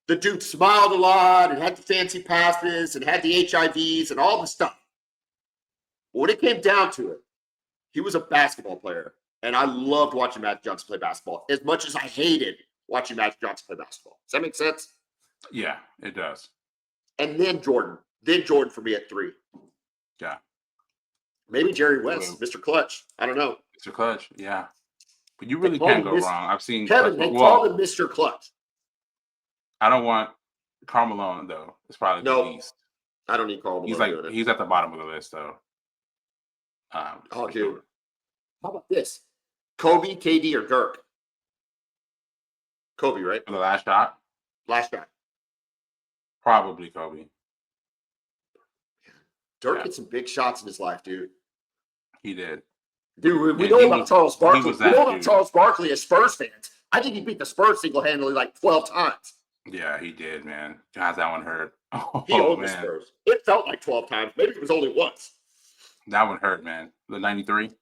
Speaker 1: The dude smiled a lot and had the fancy passes and had the HIVs and all the stuff. But when it came down to it, he was a basketball player. And I loved watching Magic Johnson play basketball as much as I hated watching Magic Johnson play basketball. Does that make sense?
Speaker 2: Yeah, it does.
Speaker 1: And then Jordan. Then Jordan for me at 3.
Speaker 2: Yeah.
Speaker 1: Maybe Jerry West, Mr. Clutch. I don't know.
Speaker 2: Mr. Clutch, yeah. But you really can't go wrong. I've seen
Speaker 1: Kevin, they call him Mr. Clutch.
Speaker 2: I don't want Carmelo, though. It's probably the least.
Speaker 1: I don't need Carmelo.
Speaker 2: He's at the bottom of the list, though.
Speaker 1: Dude. Sure. How about this? Kobe, KD, or Dirk? Kobe, right?
Speaker 2: For the last shot?
Speaker 1: Last shot.
Speaker 2: Probably Kobe.
Speaker 1: Dirk hit some big shots in his life, dude.
Speaker 2: He did.
Speaker 1: Dude, we know about Charles Barkley. We know about Charles Barkley as Spurs fans. I think he beat the Spurs single-handedly like 12 times.
Speaker 2: Yeah, he did, man. God, that one hurt.
Speaker 1: He owned the Spurs. It felt like 12 times. Maybe it was only once.
Speaker 2: That one hurt, man. The 93.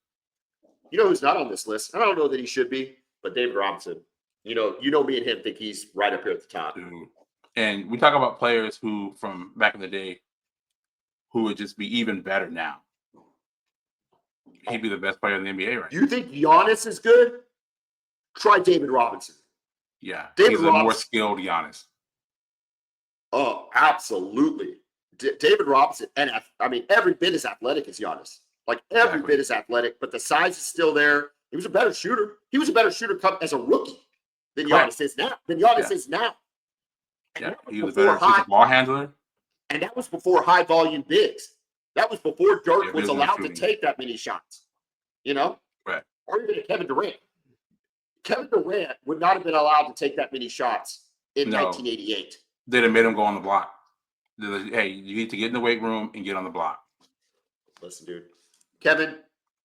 Speaker 1: You know who's not on this list? I don't know that he should be, but David Robinson. You know me and him think he's right up here at the top.
Speaker 2: Dude. And we talk about players who, from back in the day, who would just be even better now. He'd be the best player in the NBA right now.
Speaker 1: You think Giannis is good? Try David Robinson.
Speaker 2: Yeah, he's a more skilled Giannis.
Speaker 1: Oh, absolutely. David Robinson, and I mean, every bit as athletic as Giannis. Like, every bit as athletic, but the size is still there. He was a better shooter. He was a better shooter as a rookie than Giannis is now.
Speaker 2: Yeah, he was a better ball handler.
Speaker 1: And that was before high volume bigs. That was before Dirk was allowed to take that many shots. You know?
Speaker 2: Right.
Speaker 1: Or even Kevin Durant. Kevin Durant would not have been allowed to take that many shots in 1988.
Speaker 2: They'd have made him go on the block. Hey, you need to get in the weight room and get on the block.
Speaker 1: Listen, dude. Kevin,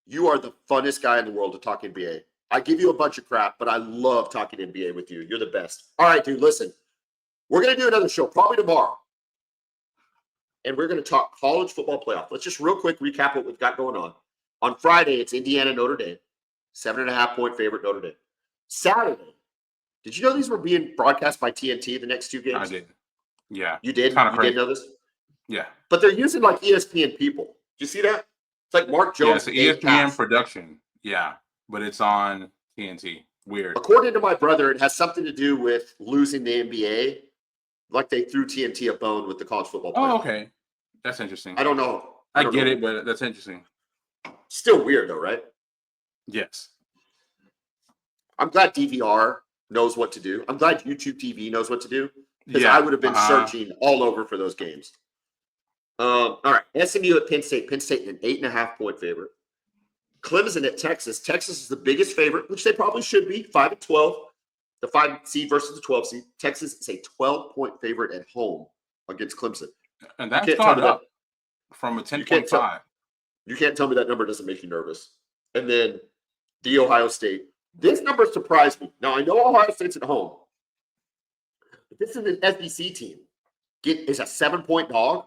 Speaker 1: you are the funnest guy in the world to talk NBA. I give you a bunch of crap, but I love talking NBA with you. You're the best. All right, dude, listen. We're going to do another show probably tomorrow. and we're going to talk college football playoff. Let's just real quick recap what we've got going on. On Friday, it's Indiana, Notre Dame, 7.5-point favorite Notre Dame. Saturday, did you know these were being broadcast by TNT, the next two games?
Speaker 2: I did. Yeah.
Speaker 1: You did?
Speaker 2: Kinda
Speaker 1: You
Speaker 2: crazy.
Speaker 1: did know this?
Speaker 2: Yeah.
Speaker 1: But they're using like ESPN people. Do you see that? It's like Mark
Speaker 2: Yeah,
Speaker 1: Jones.
Speaker 2: it's an ESPN production. Yeah, but it's on TNT. Weird.
Speaker 1: According to my brother, it has something to do with losing the NBA. Like they threw TNT a bone with the college football playoff.
Speaker 2: Oh, okay. That's interesting.
Speaker 1: I don't know.
Speaker 2: I get it, but that's interesting.
Speaker 1: Still weird though, right?
Speaker 2: Yes.
Speaker 1: I'm glad DVR knows what to do. I'm glad YouTube TV knows what to do. Because I would have been searching all over for those games. All right. SMU at Penn State. Penn State an 8.5-point favorite. Clemson at Texas. Texas is the biggest favorite, which they probably should be. 5-12. The 5 seed versus the 12 seed. Texas is a 12-point favorite at home against Clemson.
Speaker 2: And that's gone up from a 10.5.
Speaker 1: You can't tell me that number doesn't make you nervous. And then the Ohio State. This number surprised me. Now, I know Ohio State's at home. But this is an SEC team. Is a 7-point dog.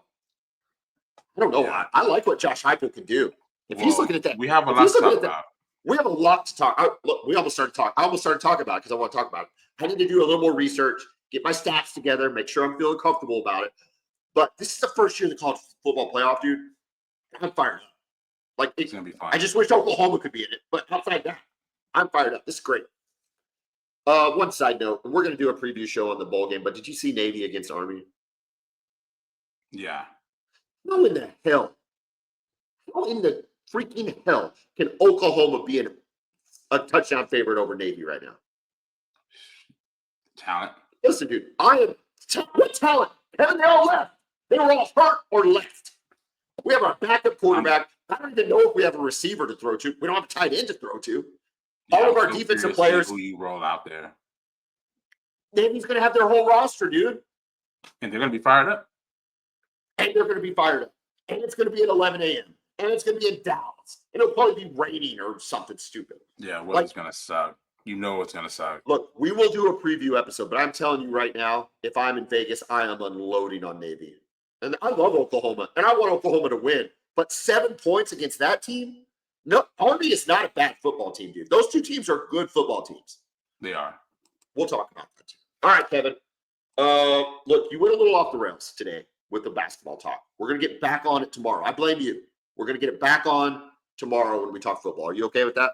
Speaker 1: I don't know.
Speaker 2: Yeah.
Speaker 1: I like what Josh Heupel can do. If he's looking at that,
Speaker 2: we have a lot to talk about.
Speaker 1: We have a lot to talk. Look, we almost started talking. I almost started talking about it because I want to talk about it. I need to do a little more research, get my stats together, make sure I'm feeling comfortable about it. But this is the first year of the college football playoff, dude. I'm fired up. Like
Speaker 2: It's gonna be fun.
Speaker 1: I just wish Oklahoma could be in it, but outside that, I'm fired up. This is great. One side note, and we're going to do a preview show on the bowl game, but did you see Navy against Army?
Speaker 2: Yeah.
Speaker 1: How in the hell? How in the freaking hell can Oklahoma be a touchdown favorite over Navy right now?
Speaker 2: Talent.
Speaker 1: Listen, dude, what talent? Haven't they all left? They were all hurt or left. We have our backup quarterback. I don't even know if we have a receiver to throw to. We don't have a tight end to throw to. All of our defensive players.
Speaker 2: Who you roll out there.
Speaker 1: Navy's going to have their whole roster, dude.
Speaker 2: And they're going to be fired up.
Speaker 1: And they're going to be fired up. And it's going to be at 11 a.m. And it's going to be in Dallas. And it'll probably be raining or something stupid.
Speaker 2: Yeah, well, it's going to suck. You know it's going to suck.
Speaker 1: Look, we will do a preview episode, but I'm telling you right now, if I'm in Vegas, I am unloading on Navy. And I love Oklahoma, and I want Oklahoma to win. But 7 points against that team? No, Army is not a bad football team, dude. Those two teams are good football teams.
Speaker 2: They are.
Speaker 1: We'll talk about that too. All right, Kevin. Look, you went a little off the rails today with the basketball talk. We're going to get back on it tomorrow. I blame you. We're going to get it back on tomorrow when we talk football. Are you okay with that?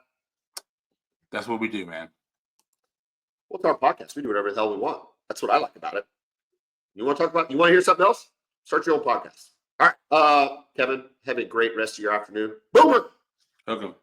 Speaker 2: That's what we do, man.
Speaker 1: Well, it's our podcast. We do whatever the hell we want. That's what I like about it. You want to hear something else? Start your own podcast. All right. Kevin, have a great rest of your afternoon. Boomer.
Speaker 2: Welcome.